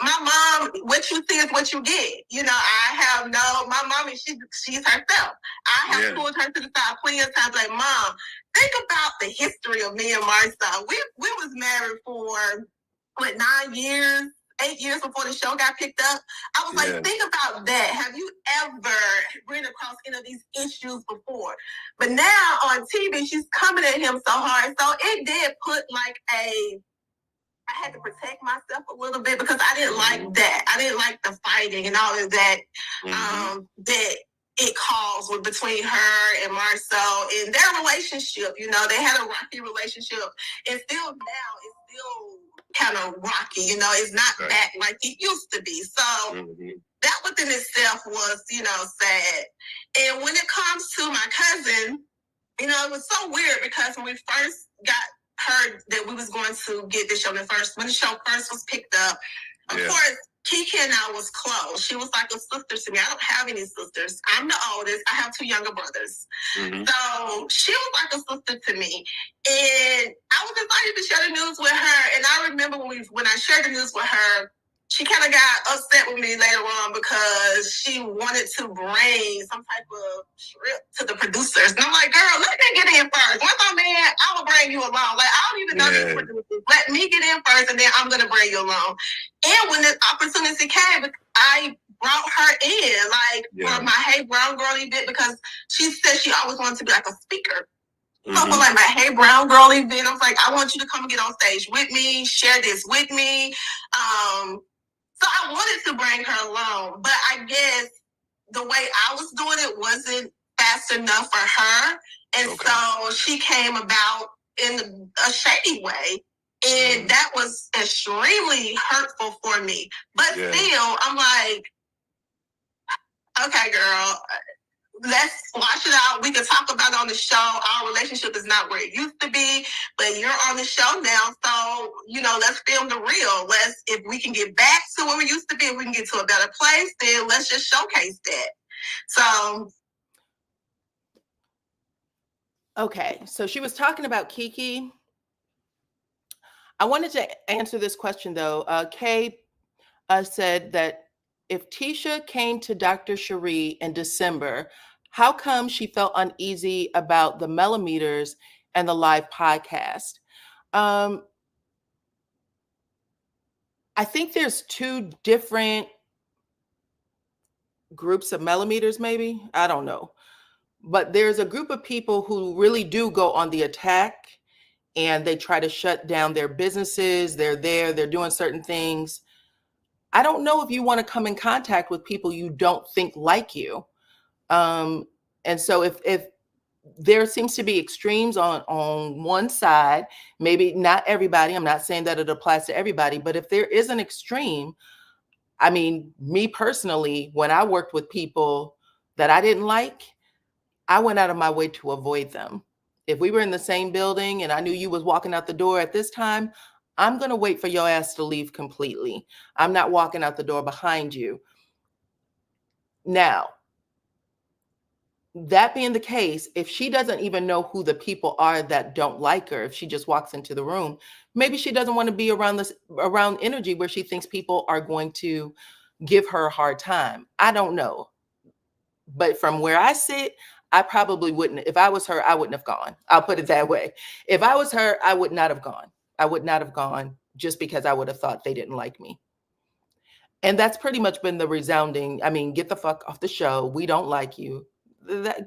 My mom, what you see is what you get. You know, my mom, she's herself. I have pulled her to the side plenty of times, like, Mom, think about the history of me and Martha. We was married for, 9 years, 8 years before the show got picked up. I was like, think about that. Have you ever ran across any of these issues before? But now on TV, she's coming at him so hard. So it did put like I had to protect myself a little bit because I didn't like that. I didn't like the fighting and all of that that it caused between her and Marcel in their relationship. You know, they had a rocky relationship, and still now it's still kind of rocky. You know, it's not back like it used to be. So that within itself was, you know, sad. And when it comes to my cousin, you know, it was so weird because when we first heard that we was going to get this show when the show first was picked up, of course, Kiki and I was close. She was like a sister to me. I don't have any sisters. I'm the oldest. I have 2 younger brothers. So she was like a sister to me. And I was excited to share the news with her. And I remember when I shared the news with her, she kind of got upset with me later on because she wanted to bring some type of trip to the producers. And I'm like, girl, let me get in first. Once I'm in, I will bring you along. Like, I don't even know these producers. Let me get in first, and then I'm going to bring you along. And when this opportunity came, I brought her in, like, for my Hey Brown Girl event, because she said she always wanted to be like a speaker. So for like my Hey Brown Girl event, I was like, I want you to come and get on stage with me, share this with me. So I wanted to bring her along, but I guess the way I was doing it wasn't fast enough for her. And so she came about in a shady way. And that was extremely hurtful for me. But still, I'm like, okay, girl, let's wash it out. We can talk about it on the show. Our relationship is not where it used to be, but you're on the show now. So, you know, let's film the real. If we can get back to where we used to be, if we can get to a better place, then let's just showcase that. So. Okay. So she was talking about Kiki. I wanted to answer this question though. Kay said that if Tisha came to Dr. Cherie in December, how come she felt uneasy about the millimeters and the live podcast? I think there's 2 different groups of millimeters, maybe. I don't know. But there's a group of people who really do go on the attack and they try to shut down their businesses. They're doing certain things. I don't know if you want to come in contact with people you don't think like you. And so if there seems to be extremes on one side. Maybe not everybody. I'm not saying that it applies to everybody, but if there is an extreme, I mean, me personally, when I worked with people that I didn't like, I went out of my way to avoid them. If we were in the same building and I knew you was walking out the door at this time, I'm going to wait for your ass to leave completely. I'm not walking out the door behind you. Now, that being the case, if she doesn't even know who the people are that don't like her, if she just walks into the room, maybe she doesn't want to be around energy where she thinks people are going to give her a hard time. I don't know. But from where I sit, I probably wouldn't. If I was her, I wouldn't have gone. I'll put it that way. If I was her, I would not have gone. I would not have gone just because I would have thought they didn't like me. And that's pretty much been the resounding, I mean, get the fuck off the show. We don't like you.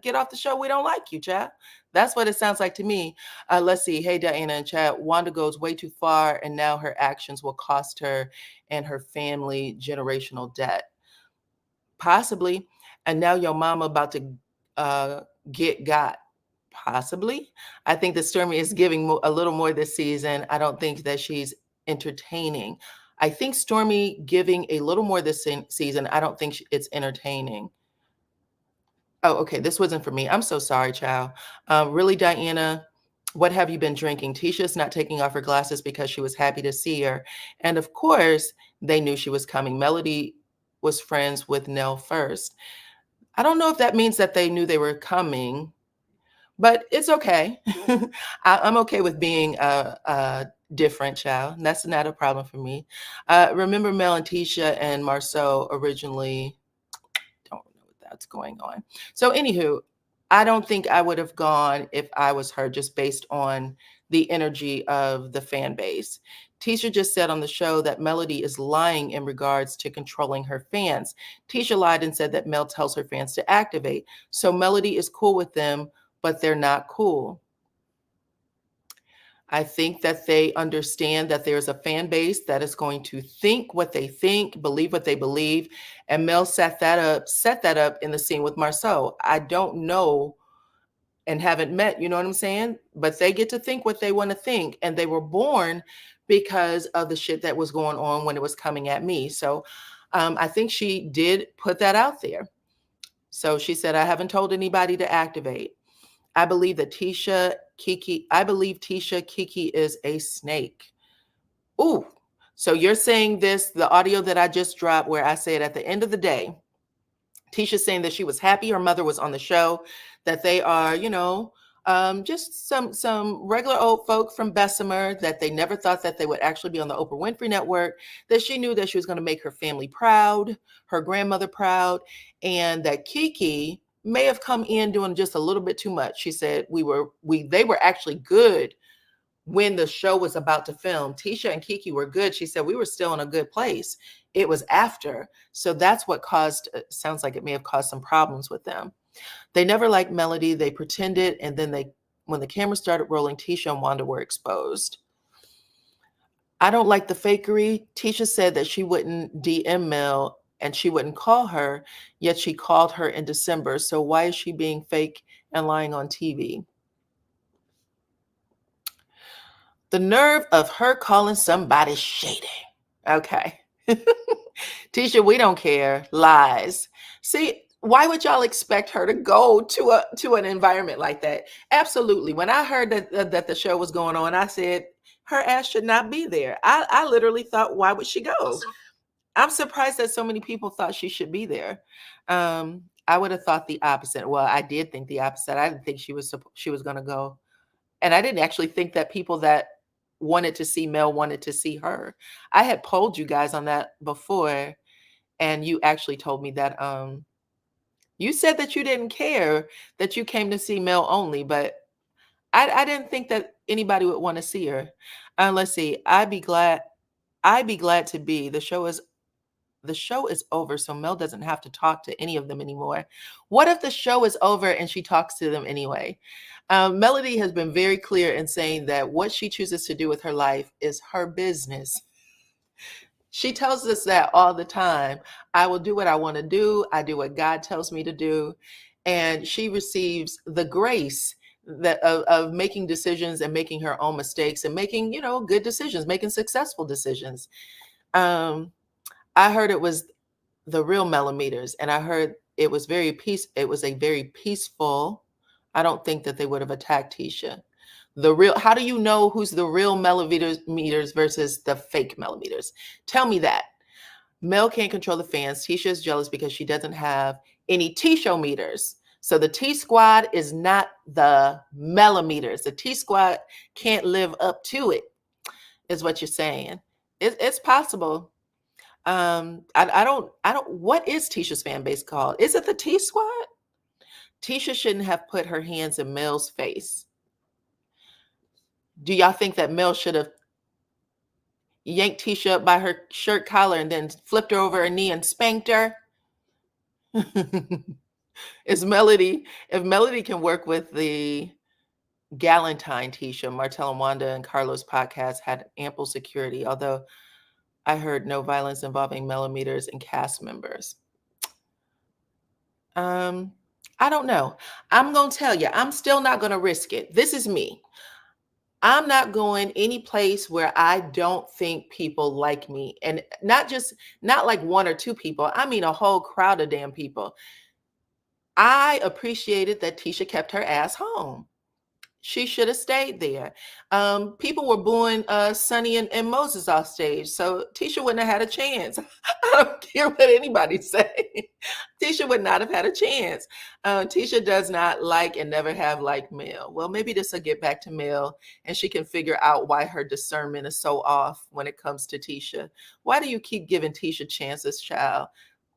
Get off the show. We don't like you, chat. That's what it sounds like to me. Let's see. Hey, Diana and chat. Wanda goes way too far, and now her actions will cost her and her family generational debt. Possibly. And now your mama about to get got. Possibly. I think that Stormy is giving a little more this season. I don't think that she's entertaining. I think Stormy giving a little more this season. I don't think it's entertaining. Oh, okay. This wasn't for me. I'm so sorry, child. Really, Diana, what have you been drinking? Tisha's not taking off her glasses because she was happy to see her. And of course, they knew she was coming. Melody was friends with Nell first. I don't know if that means that they knew they were coming, but it's okay. I'm okay with being a different child. That's not a problem for me. Remember Mel and Tisha and Marceau originally? Don't know what that's going on. So anywho, I don't think I would have gone if I was her, just based on the energy of the fan base. Tisha just said on the show that Melody is lying in regards to controlling her fans. Tisha lied and said that Mel tells her fans to activate. So Melody is cool with them, but they're not cool. I think that they understand that there's a fan base that is going to think what they think, believe what they believe. And Mel set that up in the scene with Marceau. I don't know and haven't met, you know what I'm saying? But they get to think what they want to think. And they were born because of the shit that was going on when it was coming at me. So I think she did put that out there. So she said, I haven't told anybody to activate. I believe Tisha Kiki is a snake. Ooh, so you're saying this, the audio that I just dropped where I said at the end of the day, Tisha's saying that she was happy her mother was on the show, that they are, just some regular old folk from Bessemer, that they never thought that they would actually be on the Oprah Winfrey Network, that she knew that she was going to make her family proud, her grandmother proud, and that Kiki may have come in doing just a little bit too much. She said they were actually good when the show was about to film. Tisha and Kiki were good. She said we were still in a good place. It was after. So that's what sounds like it may have caused some problems with them. They never liked Melody. They pretended. And then when the camera started rolling, Tisha and Wanda were exposed. I don't like the fakery. Tisha said that she wouldn't DM Mel and she wouldn't call her, yet she called her in December. So why is she being fake and lying on TV? The nerve of her calling somebody shady. Okay. Tisha, we don't care. Lies. See, why would y'all expect her to go to an environment like that? Absolutely. When I heard that the show was going on, I said her ass should not be there. I literally thought, why would she go? I'm surprised that so many people thought she should be there. I would have thought the opposite. Well, I did think the opposite. I didn't think she was going to go. And I didn't actually think that people that wanted to see Mel wanted to see her. I had polled you guys on that before, and you actually told me that you said that you didn't care, that you came to see Mel only, but I didn't think that anybody would want to see her. Let's see. I'd be glad to be. The show is over, so Mel doesn't have to talk to any of them anymore. What if the show is over and she talks to them anyway? Melody has been very clear in saying that what she chooses to do with her life is her business. She tells us that all the time. I will do what I want to do. I do what God tells me to do. And she receives the grace of making decisions and making her own mistakes and making, good decisions, making successful decisions. I heard it was the real millimeters, and I heard it was it was a very peaceful. I don't think that they would have attacked Tisha. How do you know who's the real millimeters versus the fake millimeters? Tell me that. Mel can't control the fans. Tisha is jealous because she doesn't have any Tisha meters. So the T Squad is not the millimeters. The T Squad can't live up to it, is what you're saying. It's possible. I don't, what is Tisha's fan base called? Is it the T Squad? Tisha shouldn't have put her hands in Mel's face. Do y'all think that Mel should have yanked Tisha up by her shirt collar and then flipped her over her knee and spanked her? If Melody can work with the Galentine Tisha, Martell and Wanda and Carlos podcast had ample security, although I heard no violence involving millimeters and cast members. I don't know. I'm going to tell you, I'm still not going to risk it. This is me. I'm not going any place where I don't think people like me. And not like one or two people. I mean, a whole crowd of damn people. I appreciated that Tisha kept her ass home. She should have stayed there. People were booing Sonny and Moses off stage, so Tisha wouldn't have had a chance. I don't care what anybody say. Tisha would not have had a chance. Tisha does not like and never have liked Mel. Well, maybe this will get back to Mel, and she can figure out why her discernment is so off when it comes to Tisha. Why do you keep giving Tisha chances, child?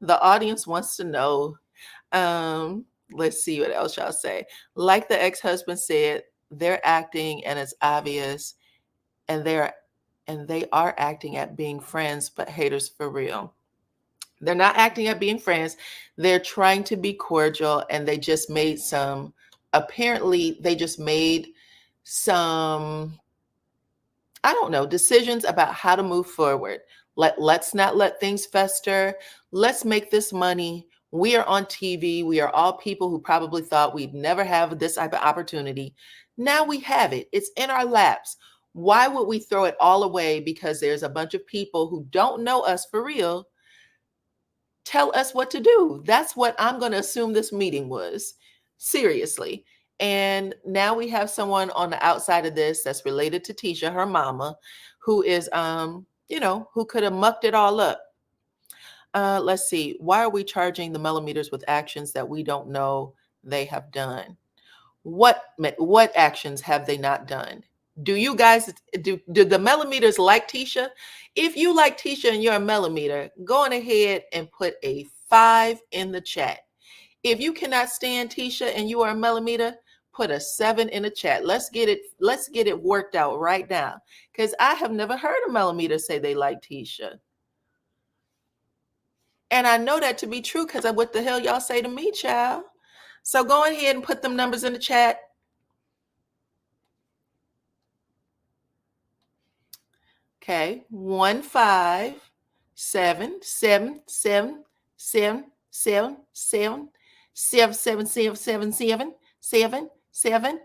The audience wants to know. Let's see what else y'all say. Like the ex-husband said, they're acting and it's obvious, and they are acting at being friends, but haters for real. They're not acting at being friends. They're trying to be cordial, and they just made some I don't know, decisions about how to move forward. Let's not let things fester. Let's make this money. We are on TV. We are all people who probably thought we'd never have this type of opportunity. Now we have it. It's in our laps. Why would we throw it all away because there's a bunch of people who don't know us for real tell us what to do? That's what I'm going to assume this meeting was. Seriously. And now we have someone on the outside of this that's related to Tisha, her mama, who is, who could have mucked it all up. Let's see. Why are we charging the millimeters with actions that we don't know they have done? What actions have they not done? Do you guys, do the millimeters like Tisha? If you like Tisha and you're a millimeter, go on ahead and put a 5 in the chat. If you cannot stand Tisha and you are a millimeter, put a 7 in the chat. Let's get it worked out right now. Because I have never heard a millimeter say they like Tisha. And I know that to be true because of what the hell y'all say to me, child. So go ahead and put them numbers in the chat. Okay, 1 5 7 7 7 7 7 7 7 7 7 7 7 7 7.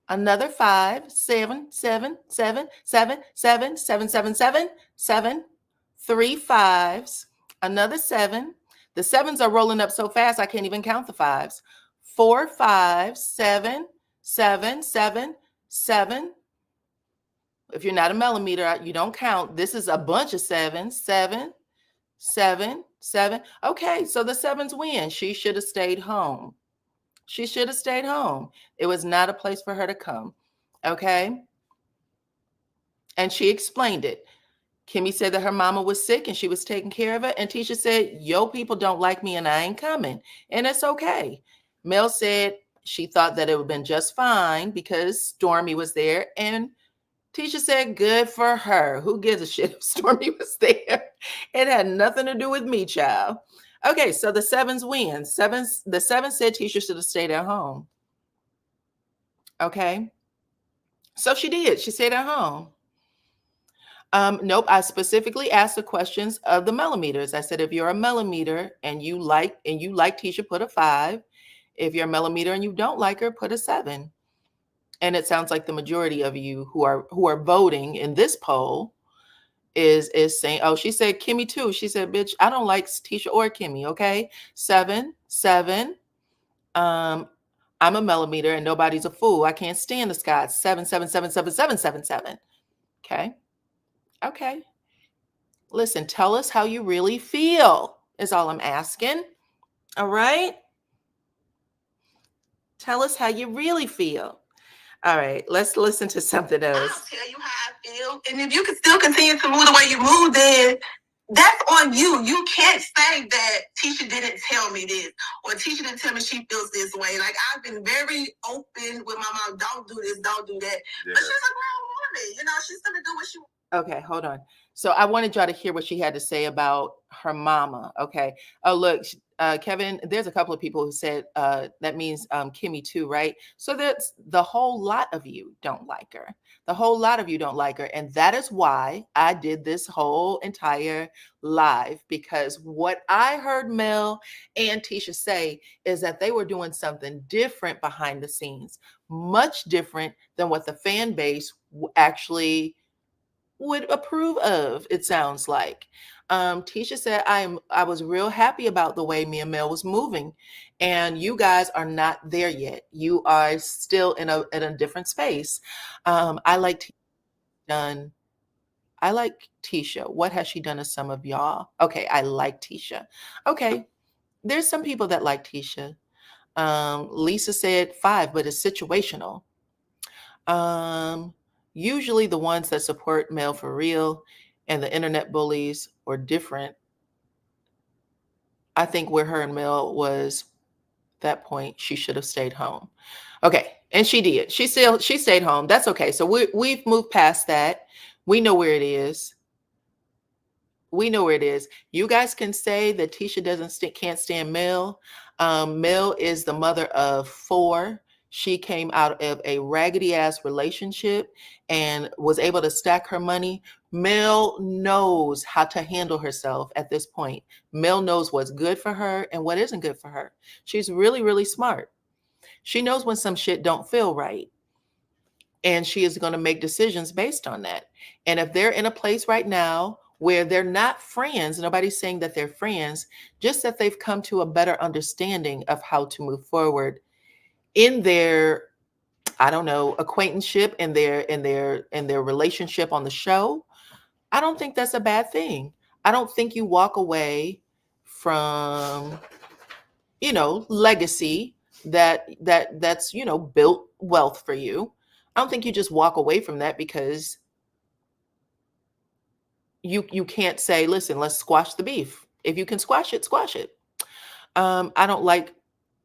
Another 5 7 7 7 7 7 7 7 7 7. 3 5s. Another 7. The 7s are rolling up so fast I can't even count the 5s. 4 5 7 7 7 7. If you're not a millimeter, you don't count. This is a bunch of 7s. 7 7 7. Okay, so the 7s win. She should have stayed home. She should have stayed home. It was not a place for her to come. Okay? And she explained it. Kimmy said that her mama was sick and she was taking care of it. And Tisha said, yo, people don't like me and I ain't coming. And it's okay. Mel said she thought that it would have been just fine because Stormy was there. And Tisha said, good for her. Who gives a shit if Stormy was there? It had nothing to do with me, child. Okay, so the 7s win. The 7 said Tisha should have stayed at home. Okay. So she did. She stayed at home. Nope. I specifically asked the questions of the millimeters. I said, if you're a millimeter and you like Tisha, put a 5. If you're a millimeter and you don't like her, put a 7. And it sounds like the majority of you who are voting in this poll is saying, oh, she said Kimmy too. She said, bitch, I don't like Tisha or Kimmy. Okay. 7. I'm a millimeter and nobody's a fool. I can't stand the sky. 7, 7, 7, 7, 7, 7, 7. Okay. Listen, tell us how you really feel is all I'm asking. All right. Tell us how you really feel. All right, let's listen to something else. I'll tell you how I feel. And if you can still continue to move the way you move, then that's on you. You can't say that Tisha didn't tell me this or Tisha didn't tell me she feels this way. Like, I've been very open with my mom. Don't do this, don't do that. Yeah. But she's a grown woman. You know, she's going to do what she wants. Okay, hold on. So I wanted y'all to hear what she had to say about her mama. Okay. Oh, look, Kevin, there's a couple of people who said that means Kimmy too, right? So that's the whole lot of you don't like her. The whole lot of you don't like her. And that is why I did this whole entire live, because what I heard Mel and Tisha say is that they were doing something different behind the scenes, much different than what the fan base actually would approve of, it sounds like. Tisha said, I was real happy about the way me and Mel was moving, and you guys are not there yet. You are still in a different space. I like Tisha. What has she done to some of y'all? Okay, I like Tisha. Okay, there's some people that like Tisha. Lisa said 5, but it's situational. Usually the ones that support Mel for real and the internet bullies or different. I think where her and Mel was that point, she should have stayed home. Okay. And she did. She stayed home. That's okay. So we've moved past that. We know where it is. We know where it is. You guys can say that Tisha can't stand Mel. Mel is the mother of 4. She came out of a raggedy ass relationship and was able to stack her money. Mel knows how to handle herself at this point. Mel knows what's good for her and what isn't good for her. She's really, really smart. She knows when some shit don't feel right. And she is going to make decisions based on that. And if they're in a place right now where they're not friends, nobody's saying that they're friends, just that they've come to a better understanding of how to move forward in their, I don't know, acquaintanceship, in their relationship on the show. I don't think that's a bad thing. I don't think you walk away from, legacy that's, built wealth for you. I don't think you just walk away from that because you can't say, listen, let's squash the beef. If you can squash it, squash it. I don't like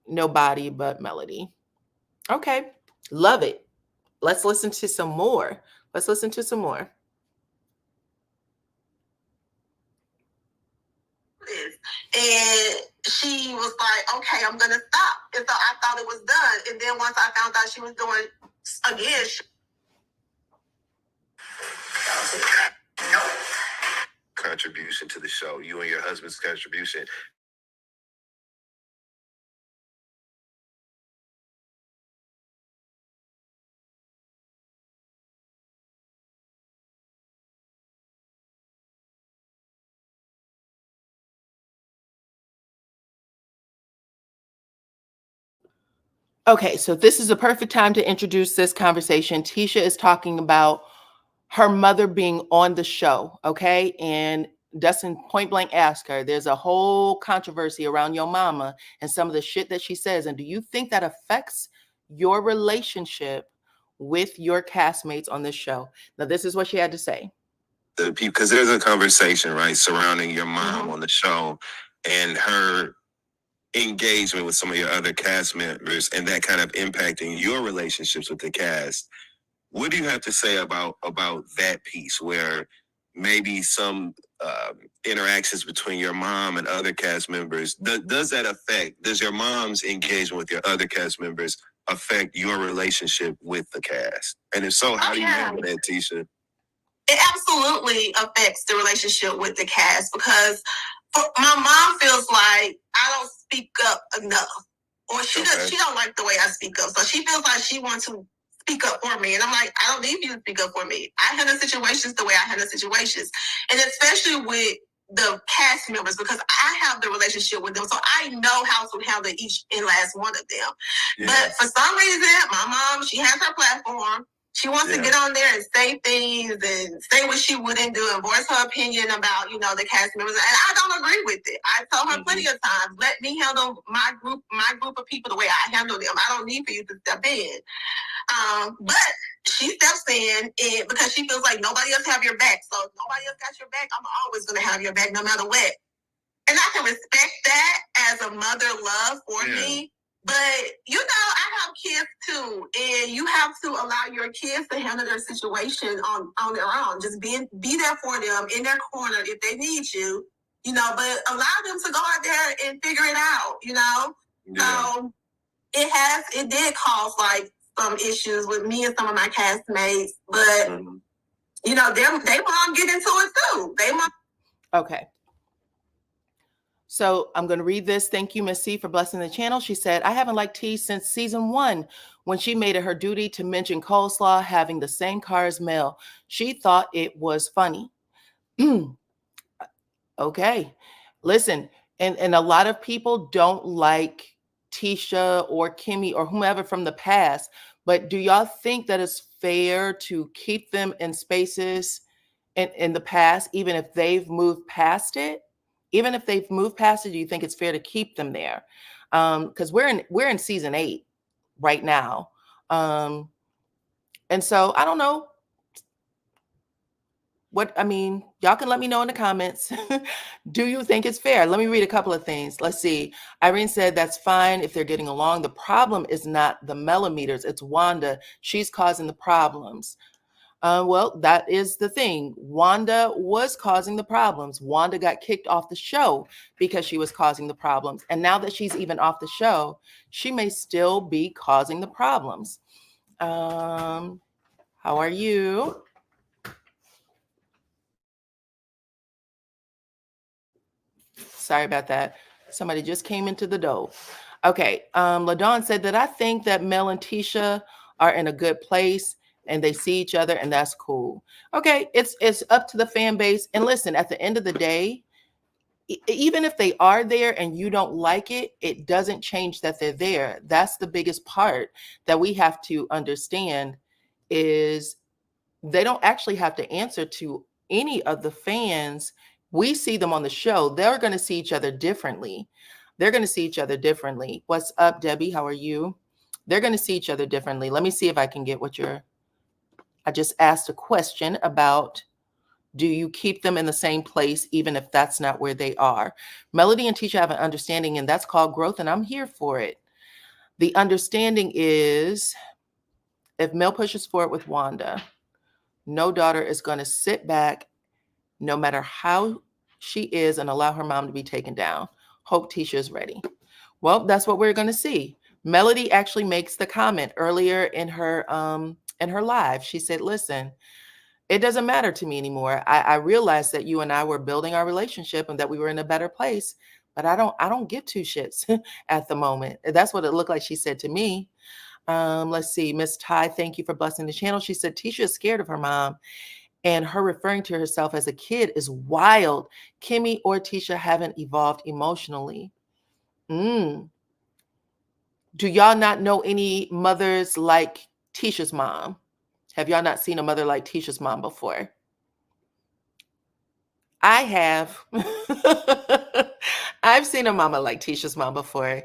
nobody but Melody. Okay. Love it. Let's listen to some more. And she was like, okay, I'm going to stop. And so I thought it was done. And then once I found out she was doing again, contribution to the show, you and your husband's contribution. Okay, so this is a perfect time to introduce this conversation. Tisha is talking about her mother being on the show, okay? And Dustin point blank asked her, there's a whole controversy around your mama and some of the shit that she says. And do you think that affects your relationship with your castmates on this show? Now, this is what she had to say. Because there's a conversation, right, surrounding your mom on the show and her engagement with some of your other cast members and that kind of impacting your relationships with the cast. What do you have to say about that piece where maybe some interactions between your mom and other cast members, does your mom's engagement with your other cast members affect your relationship with the cast? And if so, how do you handle that, Tisha? It absolutely affects the relationship with the cast because my mom feels like I don't speak up enough, or she don't like the way I speak up. So she feels like she wants to speak up for me. And I'm like, I don't need you to speak up for me. I handle situations the way I handle situations. And especially with the cast members, because I have the relationship with them. So I know how to handle each and last one of them. Yeah. But for some reason, my mom, she has her platform. She wants to get on there and say things and say what she wouldn't do and voice her opinion about, the cast members. And I don't agree with it. I told her plenty of times, let me handle my group of people the way I handle them. I don't need for you to step in. But she steps in because she feels like nobody else have your back. So if nobody else got your back, I'm always going to have your back no matter what. And I can respect that as a mother love for me. But, I have kids too. And you have to allow your kids to handle their situation on their own. Just be there for them in their corner if they need you, but allow them to go out there and figure it out, Yeah. So it did cause like some issues with me and some of my castmates, but they mom get into it too. Okay. So I'm going to read this. Thank you, Miss C, for blessing the channel. She said, I haven't liked T since season 1 when she made it her duty to mention coleslaw having the same car as Mel. She thought it was funny. Okay. Listen, and a lot of people don't like Tisha or Kimmy or whomever from the past, but do y'all think that it's fair to keep them in spaces in the past, even if they've moved past it? Even if they've moved past it, do you think it's fair to keep them there? Because we're in season 8 right now. And so I don't know. Y'all can let me know in the comments. Do you think it's fair? Let me read a couple of things. Let's see. Irene said that's fine if they're getting along. The problem is not the millimeters. It's Wanda. She's causing the problems. Well, that is the thing. Wanda was causing the problems. Wanda got kicked off the show because she was causing the problems. And now that she's even off the show, she may still be causing the problems. How are you? Sorry about that. Somebody just came into the door. Okay. LaDawn said that I think that Mel and Tisha are in a good place and they see each other and that's cool. Okay. It's up to the fan base. And listen, at the end of the day, even if they are there and you don't like it, it doesn't change that they're there. That's the biggest part that we have to understand is they don't actually have to answer to any of the fans. We see them on the show. They're going to see each other differently. They're going to see each other differently. What's up, Debbie? How are you? They're going to see each other differently. Let me see if I can get what I just asked a question about, do you keep them in the same place even if that's not where they are? Melody and Tisha have an understanding, and that's called growth, and I'm here for it. The understanding is if Mel pushes forward with Wanda, no daughter is going to sit back no matter how she is and allow her mom to be taken down. Hope Tisha is ready. Well, that's what we're going to see. Melody actually makes the comment earlier in her live. She said, listen, it doesn't matter to me anymore. I realized that you and I were building our relationship and that we were in a better place, but I don't give two shits at the moment. That's what it looked like she said to me. Let's see. Miss Ty, thank you for blessing the channel. She said, Tisha is scared of her mom. And her referring to herself as a kid is wild. Kimmy or Tisha haven't evolved emotionally. Do y'all not know any mothers like Tisha's mom? Have y'all not seen a mother like Tisha's mom before? I have. I've seen a mama like Tisha's mom before.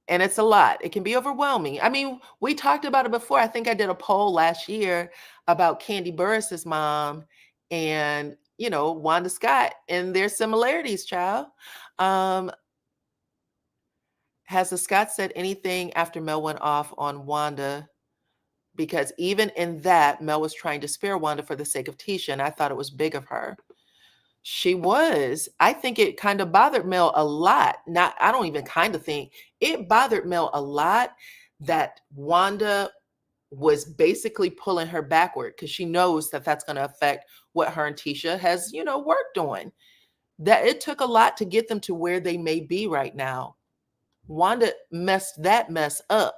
And it's a lot. It can be overwhelming. I mean, we talked about it before. I think I did a poll last year about Candy Burris's mom and, Wanda Scott and their similarities, child. Has the Scott said anything after Mel went off on Wanda? Because even in that, Mel was trying to spare Wanda for the sake of Tisha, and I thought it was big of her. She was. I think it kind of bothered Mel a lot. I don't even kind of think. It bothered Mel a lot that Wanda was basically pulling her backward because she knows that that's going to affect what her and Tisha has, worked on. That it took a lot to get them to where they may be right now. Wanda messed that mess up.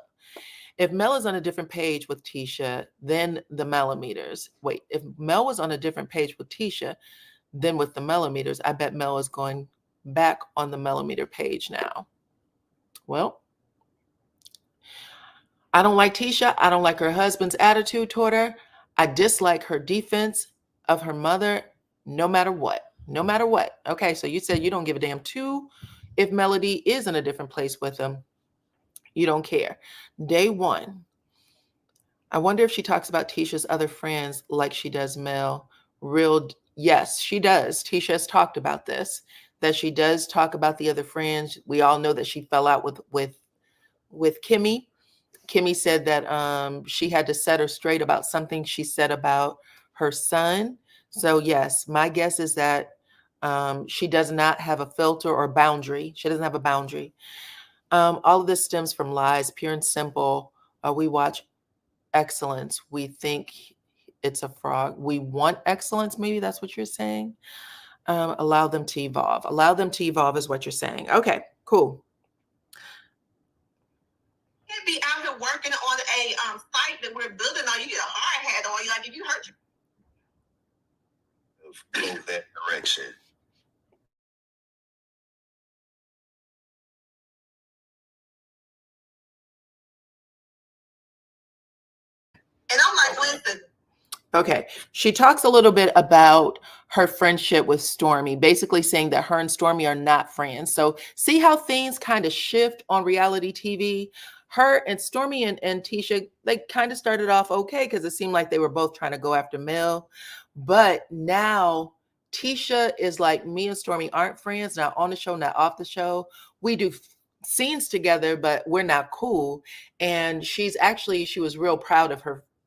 If Mel is on a different page with Tisha than the millimeters, wait, if Mel was on a different page with Tisha than with the millimeters, I bet Mel is going back on the millimeter page now. Well, I don't like Tisha. I don't like her husband's attitude toward her. I dislike her defense of her mother no matter what. No matter what. Okay, so you said you don't give a damn too if Melody is in a different place with him. You don't care. Day one. I wonder if she talks about Tisha's other friends like she does Mel. Yes, she does. Tisha has talked about this, that she does talk about the other friends. We all know that she fell out with Kimmy. Kimmy said that she had to set her straight about something she said about her son. So yes, my guess is that she does not have a filter or boundary. She doesn't have a boundary. All of this stems from lies, pure and simple. We watch excellence. We think it's a frog. We want excellence. Maybe that's what you're saying. Allow them to evolve. Allow them to evolve is what you're saying. Okay, cool. Can't be out here working on a site that we're building on. You get a hard hat on. You like if you hurt you. Go that direction. And I'm like, listen. Okay. She talks a little bit about her friendship with Stormy, basically saying that her and Stormy are not friends. So see how things kind of shift on reality TV? Her and Stormy and Tisha, they kind of started off okay because it seemed like they were both trying to go after Mel. But now Tisha is like, me and Stormy aren't friends, not on the show, not off the show. We do scenes together, but we're not cool. And she was real proud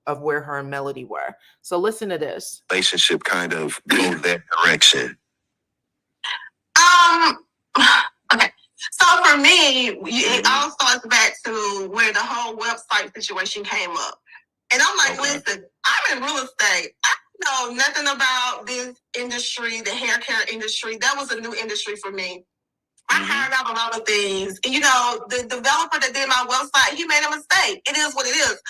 of where her and Melody were. So listen to this. Relationship kind of go that direction. Okay. So for me, it all starts back to where the whole website situation came up. And I'm like, listen, I'm in real estate. I know nothing about this industry, the hair care industry. That was a new industry for me. I hired out a lot of things. And, you know, the developer that did my website, he made a mistake. It is what it is.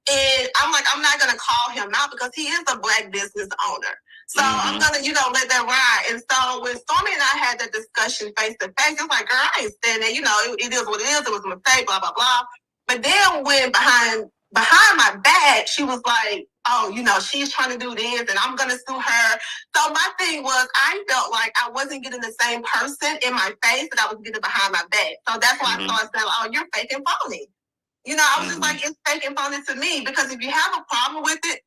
And I'm like, I'm not going to call him out because he is a Black business owner. So I'm going to, you know, let that ride. And so when Stormy and I had that discussion face to face, it was like, girl, I ain't standing there. You know, it is what it is. It was a mistake, blah, blah, blah. But then when behind my back, she was like, oh, you know, she's trying to do this and I'm going to sue her. So my thing was, I felt like I wasn't getting the same person in my face that I was getting behind my back. So that's why I started saying, oh, you're fake and phony. You know, I was just like, it's fake and phony to me because if you have a problem with it,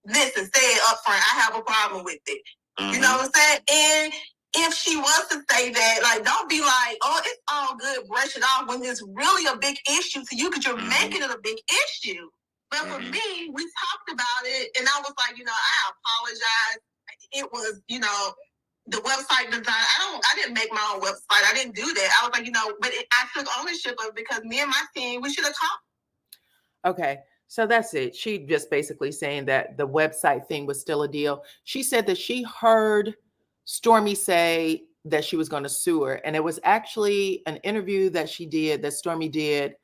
listen, say it up front. I have a problem with it. You know what I'm saying? And if she was to say that, like, don't be like, oh, it's all good, brush it off when it's really a big issue to you because you're making it a big issue. But for me, we talked about it, and I was like, you know, I apologize. It was, you know, the website design. I didn't make my own website. I didn't do that. I was like, you know, but I took ownership of it because me and my team, we should have talked. Okay. So that's it. She just basically saying that the website thing was still a deal. She said that she heard Stormy say that she was going to sue her. And it was actually an interview that Stormy did,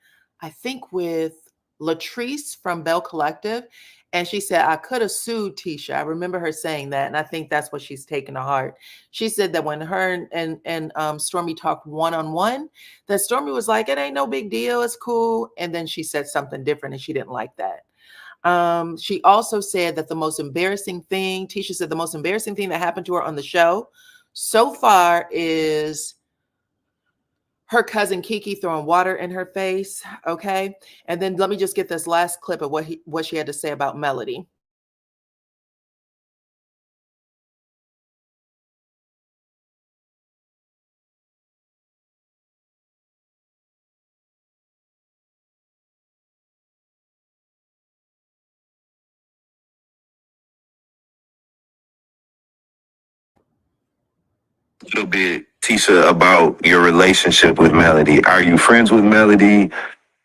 I think with Latrice from Bell Collective. And she said, I could have sued Tisha. I remember her saying that. And I think that's what she's taken to heart. She said that when her and Stormy talked one-on-one, that Stormy was like, it ain't no big deal. It's cool. And then she said something different and she didn't like that. She also said that Tisha said the most embarrassing thing that happened to her on the show so far is her cousin Kiki throwing water in her face. Okay. And then let me just get this last clip of what she had to say about Melody. A little bit, Tisha, about your relationship with Melody. Are you friends with Melody?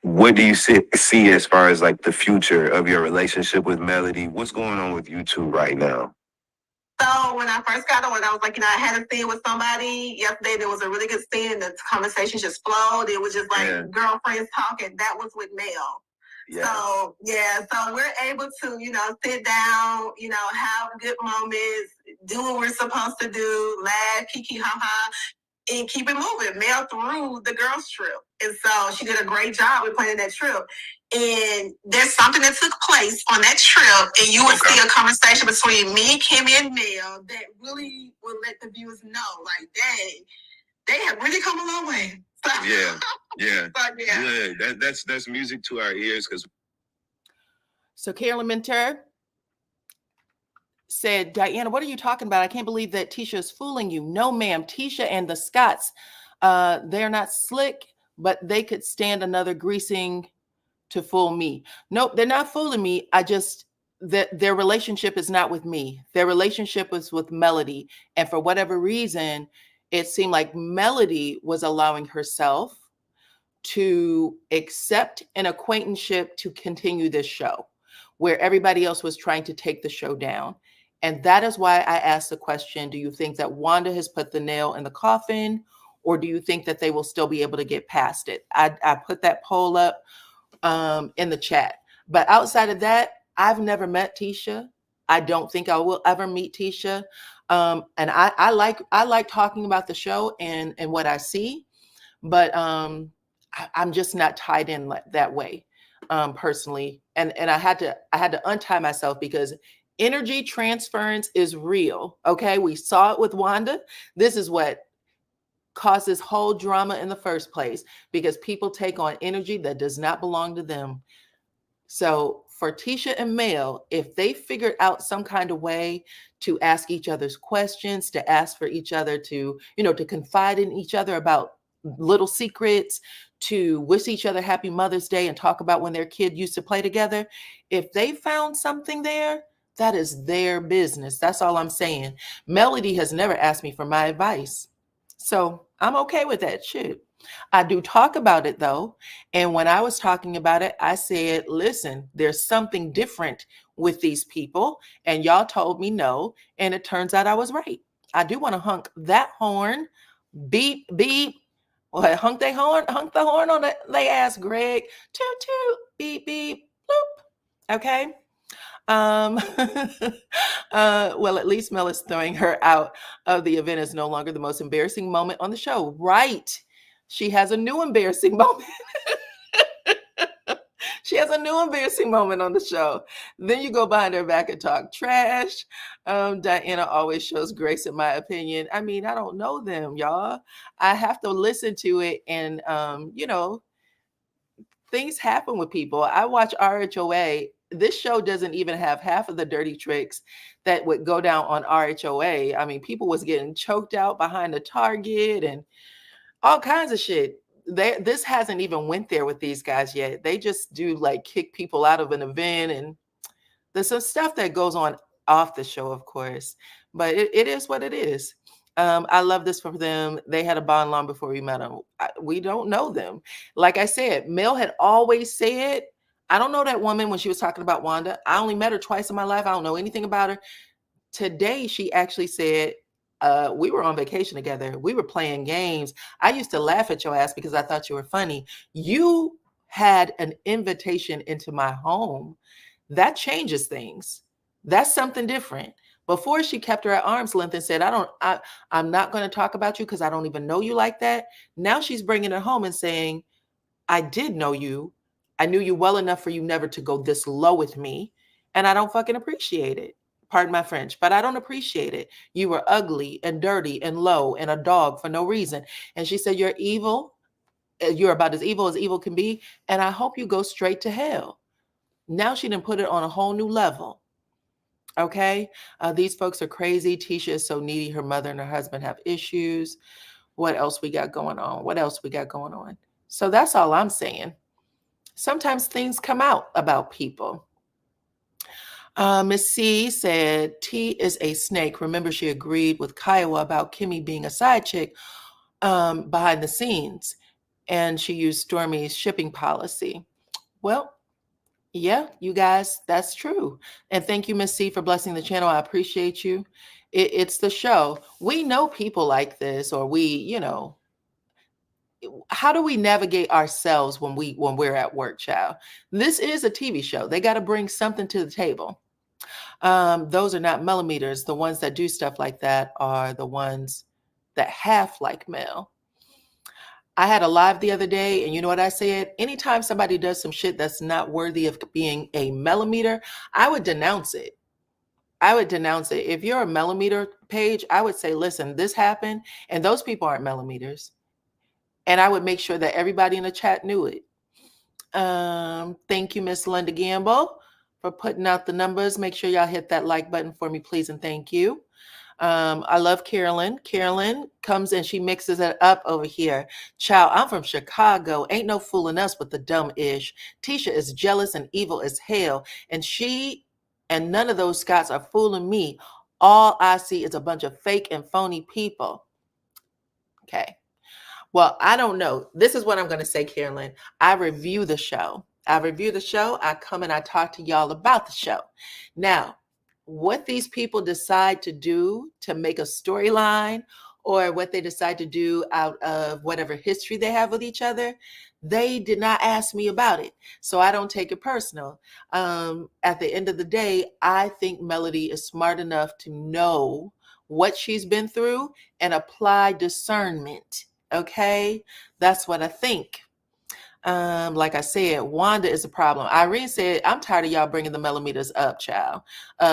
What do you see as far as like the future of your relationship with Melody? What's going on with you two right now? So when I first got on, I was like, you know, I had a scene with somebody yesterday. There was a really good scene. The conversation just flowed. It was just like girlfriends talking. That was with Mel. Yeah. So so we're able to, sit down, have good moments, do what we're supposed to do, laugh, kiki, ha ha, and keep it moving. Mel through the girls' trip. And so she did a great job with planning that trip. And there's something that took place on that trip, and you would see a conversation between me, Kimmy, and Mel that really would let the viewers know, like, dang, they have really come a long way. So, yeah. Good. That's music to our ears. So Carolyn Minter said, Diana, what are you talking about? I can't believe that Tisha is fooling you. No, ma'am. Tisha and the Scotts, they're not slick, but they could stand another greasing to fool me. Nope, they're not fooling me. Their relationship is not with me. Their relationship was with Melody. And for whatever reason, it seemed like Melody was allowing herself to accept an acquaintanceship to continue this show, where everybody else was trying to take the show down. And that is why I asked the question, do you think that Wanda has put the nail in the coffin, or do you think that they will still be able to get past it? I put that poll up in the chat. But outside of that, I've never met Tisha. I don't think I will ever meet Tisha. And I like talking about the show and what I see, but I'm just not tied in that way, personally. And I had to untie myself because energy transference is real. Okay, we saw it with Wanda. This is what caused this whole drama in the first place, because people take on energy that does not belong to them. So for Tisha and Mel, if they figured out some kind of way to ask each other's questions, to ask for each other to, to confide in each other about little secrets, to wish each other happy Mother's Day and talk about when their kid used to play together, if they found something there, that is their business. That's all I'm saying. Melody has never asked me for my advice. So I'm okay with that shit. I do talk about it though. And when I was talking about it, I said, listen, there's something different with these people. And y'all told me no. And it turns out I was right. I do want to honk that horn. Beep, beep. Well, honk the horn on they ass, Greg. Toot, toot, beep, beep, bloop. Okay. Well, at least Mel is throwing her out of the event is no longer the most embarrassing moment on the show. Right. She has a new embarrassing moment. She has a new embarrassing moment on the show. Then you go behind her back and talk trash. Diana always shows grace, in my opinion. I mean, I don't know them, y'all. I have to listen to it, and things happen with people. I watch RHOA. This show doesn't even have half of the dirty tricks that would go down on RHOA. I mean, people was getting choked out behind the Target and all kinds of shit. This hasn't even went there with these guys yet. They just do like kick people out of an event, and there's some stuff that goes on off the show, of course, but it is what it is. I love this for them. They had a bond long before we met them. We don't know them. Like I said, Mel had always said, I don't know that woman when she was talking about Wanda. I only met her twice in my life. I don't know anything about her. Today, she actually said, we were on vacation together. We were playing games. I used to laugh at your ass because I thought you were funny. You had an invitation into my home. That changes things. That's something different. Before, she kept her at arm's length and said, I'm not going to talk about you because I don't even know you like that. Now she's bringing it home and saying, I did know you. I knew you well enough for you never to go this low with me. And I don't fucking appreciate it. Pardon my French, but I don't appreciate it. You were ugly and dirty and low and a dog for no reason. And she said, you're evil. You're about as evil can be. And I hope you go straight to hell. Now she done put it on a whole new level. Okay. These folks are crazy. Tisha is so needy. Her mother and her husband have issues. What else we got going on? So that's all I'm saying. Sometimes things come out about people. Miss C said, T is a snake. Remember, she agreed with Kiowa about Kimmy being a side chick behind the scenes. And she used Stormy's shipping policy. Well, yeah, you guys, that's true. And thank you, Miss C, for blessing the channel. I appreciate you. It's the show. We know people like this, or we, how do we navigate ourselves when we're at work, child? This is a TV show. They got to bring something to the table. Those are not millimeters. The ones that do stuff like that are the ones that half like Mel. I had a live the other day, and you know what I said? Anytime somebody does some shit that's not worthy of being a millimeter, I would denounce it. I would denounce it. If you're a millimeter page, I would say, listen, this happened, and those people aren't millimeters. And I would make sure that everybody in the chat knew it. Thank you, Miss Linda Gamble, for putting out the numbers. Make sure y'all hit that like button for me, please, and thank you. I love Carolyn. Carolyn comes and she mixes it up over here. Child, I'm from Chicago. Ain't no fooling us with the dumb ish. Tisha is jealous and evil as hell. And she and none of those Scots are fooling me. All I see is a bunch of fake and phony people. Okay. Well, I don't know. This is what I'm going to say, Carolyn. I review the show. I come and I talk to y'all about the show. Now, what these people decide to do to make a storyline or what they decide to do out of whatever history they have with each other, they did not ask me about it. So I don't take it personal. At the end of the day, I think Melody is smart enough to know what she's been through and apply discernment. Okay, that's what I think. Like I said, Wanda is a problem. Irene said, I'm tired of y'all bringing the millimeters up, child.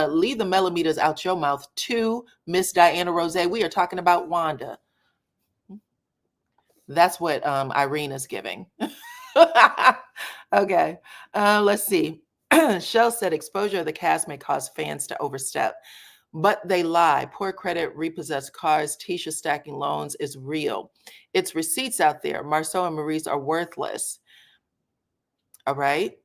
Leave the millimeters out your mouth too, Miss DYANAROZAY. We are talking about Wanda. That's what Irene is giving. Okay, let's see. Shell said exposure of the cast may cause fans to overstep. But they lie. Poor credit, repossessed cars, Tisha stacking loans is real. It's receipts out there. Marceau and Maurice are worthless. All right.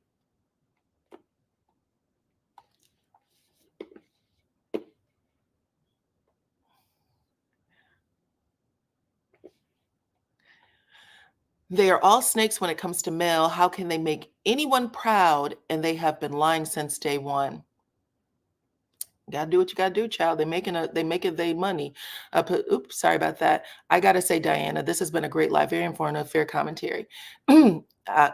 They are all snakes when it comes to Mel. How can they make anyone proud? And they have been lying since day one. Gotta do what you gotta do, child. They making their money. Oops, sorry about that. I gotta say, Diana, this has been a great live, very informative, fair commentary.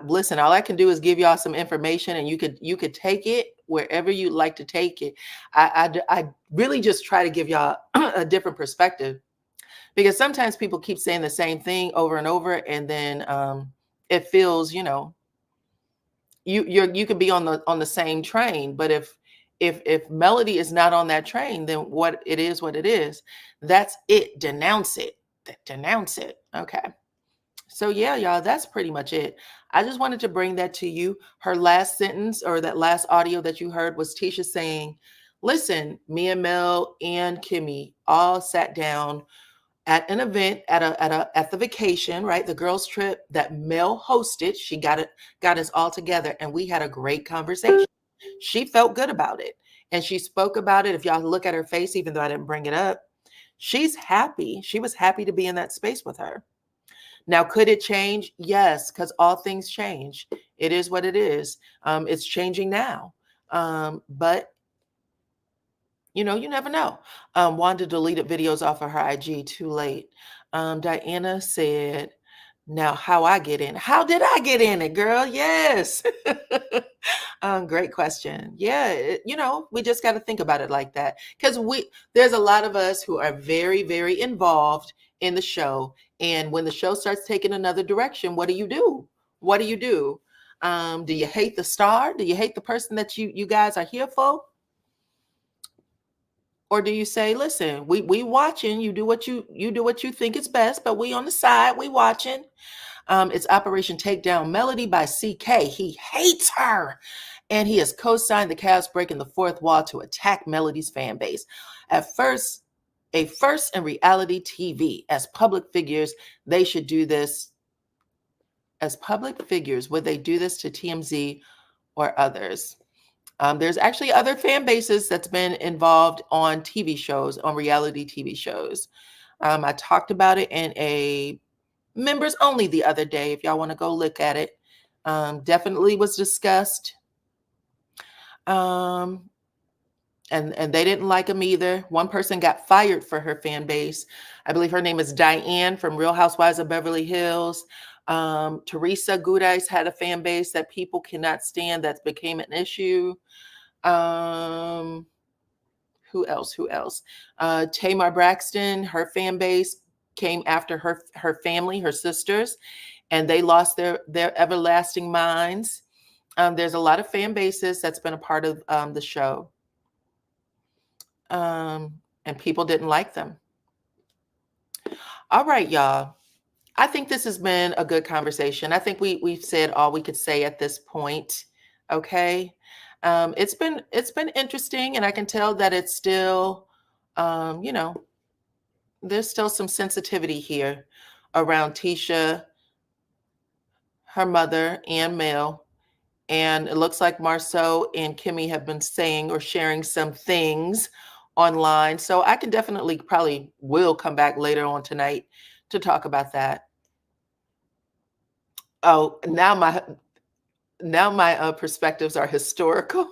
Listen, all I can do is give y'all some information, and you could take it wherever you'd like to take it. I really just try to give y'all a different perspective, because sometimes people keep saying the same thing over and over, and then it feels, you could be on the same train, but if Melody is not on that train, then what it is. That's it. Denounce it. Denounce it. Okay. So yeah, y'all, that's pretty much it. I just wanted to bring that to you. Her last sentence, or that last audio that you heard, was Tisha saying, listen, me and Mel and Kimmy all sat down at an event at the vacation, right? The girls' trip that Mel hosted. She got us all together, and we had a great conversation. She felt good about it, and she spoke about it. If y'all look at her face, even though I didn't bring it up, she's happy. She was happy to be in that space with her. Now, could it change? Yes, because all things change. It is what it is. It's changing now. But you never know. Wanda deleted videos off of her IG too late. Diana said, now how I get in. How did I get in it, girl? Yes. Great question. Yeah, we just got to think about it like that, because there's a lot of us who are very, very involved in the show. And when the show starts taking another direction, what do you do? What do you do? Do you hate the star? Do you hate the person that you guys are here for? Or do you say, listen, we watching, you do what you think is best, but we on the side, we watching. It's Operation Takedown Melody by CK. He hates her, and he has co-signed the cast breaking the fourth wall to attack Melody's fan base. At first, a first in reality TV. As public figures, they should do this. As public figures, would they do this to TMZ or others? There's actually other fan bases that's been involved on TV shows, on reality TV shows. I talked about it in a members only the other day. If y'all want to go look at it, definitely was discussed. and they didn't like him either. One person got fired for her fan base. I believe her name is Diane from Real Housewives of Beverly Hills. Teresa Giudice had a fan base that people cannot stand. That became an issue. Who else? Tamar Braxton, her fan base came after her family, her sisters, and they lost their everlasting minds. There's a lot of fan bases that's been a part of the show. And people didn't like them. All right, y'all. I think this has been a good conversation. I think we've said all we could say at this point. Okay. It's been interesting, and I can tell that it's still, there's still some sensitivity here around Tisha, her mother, and Mel. And it looks like Marceau and Kimmy have been saying or sharing some things online. So I can definitely probably will come back later on tonight to talk about that. Oh, now my perspectives are historical.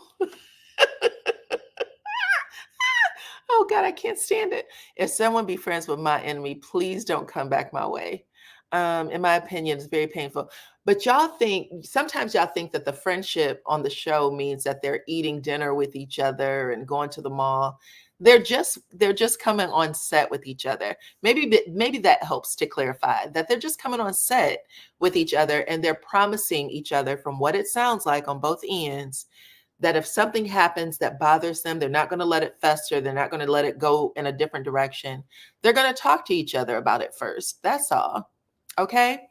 Oh God, I can't stand it. If someone be friends with my enemy, please don't come back my way. In my opinion, it's very painful. But sometimes y'all think that the friendship on the show means that they're eating dinner with each other and going to the mall. They're just coming on set with each other. Maybe that helps to clarify that they're just coming on set with each other, and they're promising each other, from what it sounds like on both ends, that if something happens that bothers them, they're not going to let it fester. They're not going to let it go in a different direction. They're going to talk to each other about it first. That's all. Okay.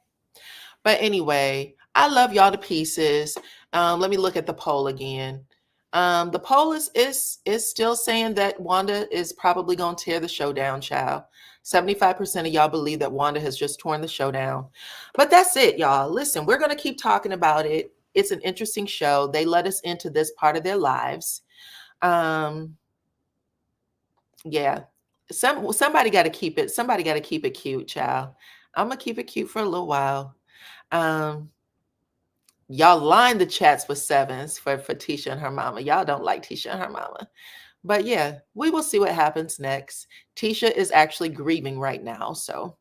But anyway, I love y'all to pieces. Let me look at the poll again. The poll is still saying that Wanda is probably going to tear the show down, child. 75% of y'all believe that Wanda has just torn the show down. But that's it, y'all. Listen, we're going to keep talking about it. It's an interesting show. They let us into this part of their lives. Yeah. Somebody got to keep it. Somebody got to keep it cute, child. I'm going to keep it cute for a little while. Y'all line the chats with 7s for Tisha and her mama. Y'all don't like Tisha and her mama. But yeah, we will see what happens next. Tisha is actually grieving right now, so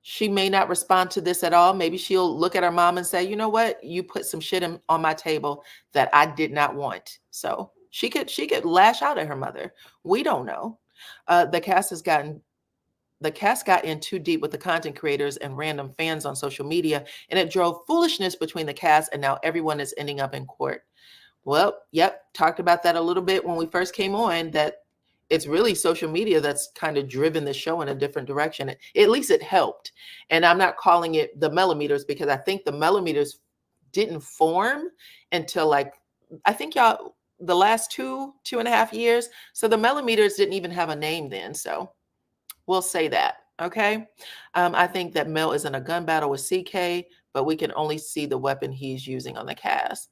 she may not respond to this at all. Maybe she'll look at her mom and say, you know what? You put some shit on my table that I did not want. So she could lash out at her mother. We don't know. The cast got in too deep with the content creators and random fans on social media, and it drove foolishness between the cast, and now everyone is ending up in court. Well, yep, talked about that a little bit when we first came on, that it's really social media that's kind of driven the show in a different direction. At least it helped. And I'm not calling it the millimeters, because I think the millimeters didn't form until I think y'all, the last 2.5 years. So the millimeters didn't even have a name then. So we'll say that. Okay. I think that Mel is in a gun battle with CK, but we can only see the weapon he's using on the cast.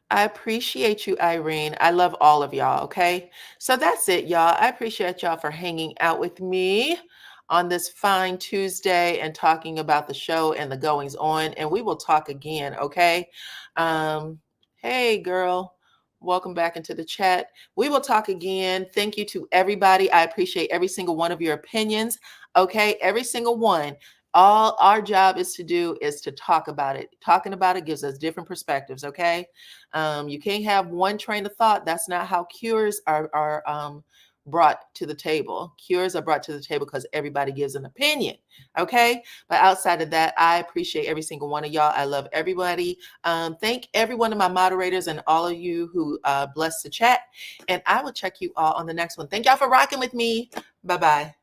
I appreciate you, Irene. I love all of y'all. Okay. So that's it, y'all. I appreciate y'all for hanging out with me on this fine Tuesday and talking about the show and the goings on. And we will talk again. Okay. Hey, girl. Welcome back into the chat. We will talk again. Thank you to everybody. I appreciate every single one of your opinions. Okay. Every single one. All our job is to talk about it. Talking about it gives us different perspectives. Okay. You can't have one train of thought. That's not how cures are brought to the table. Cures are brought to the table because everybody gives an opinion. Okay. But outside of that, I appreciate every single one of y'all. I love everybody. Thank every one of my moderators and all of you who blessed the chat. And I will check you all on the next one. Thank y'all for rocking with me. Bye-bye.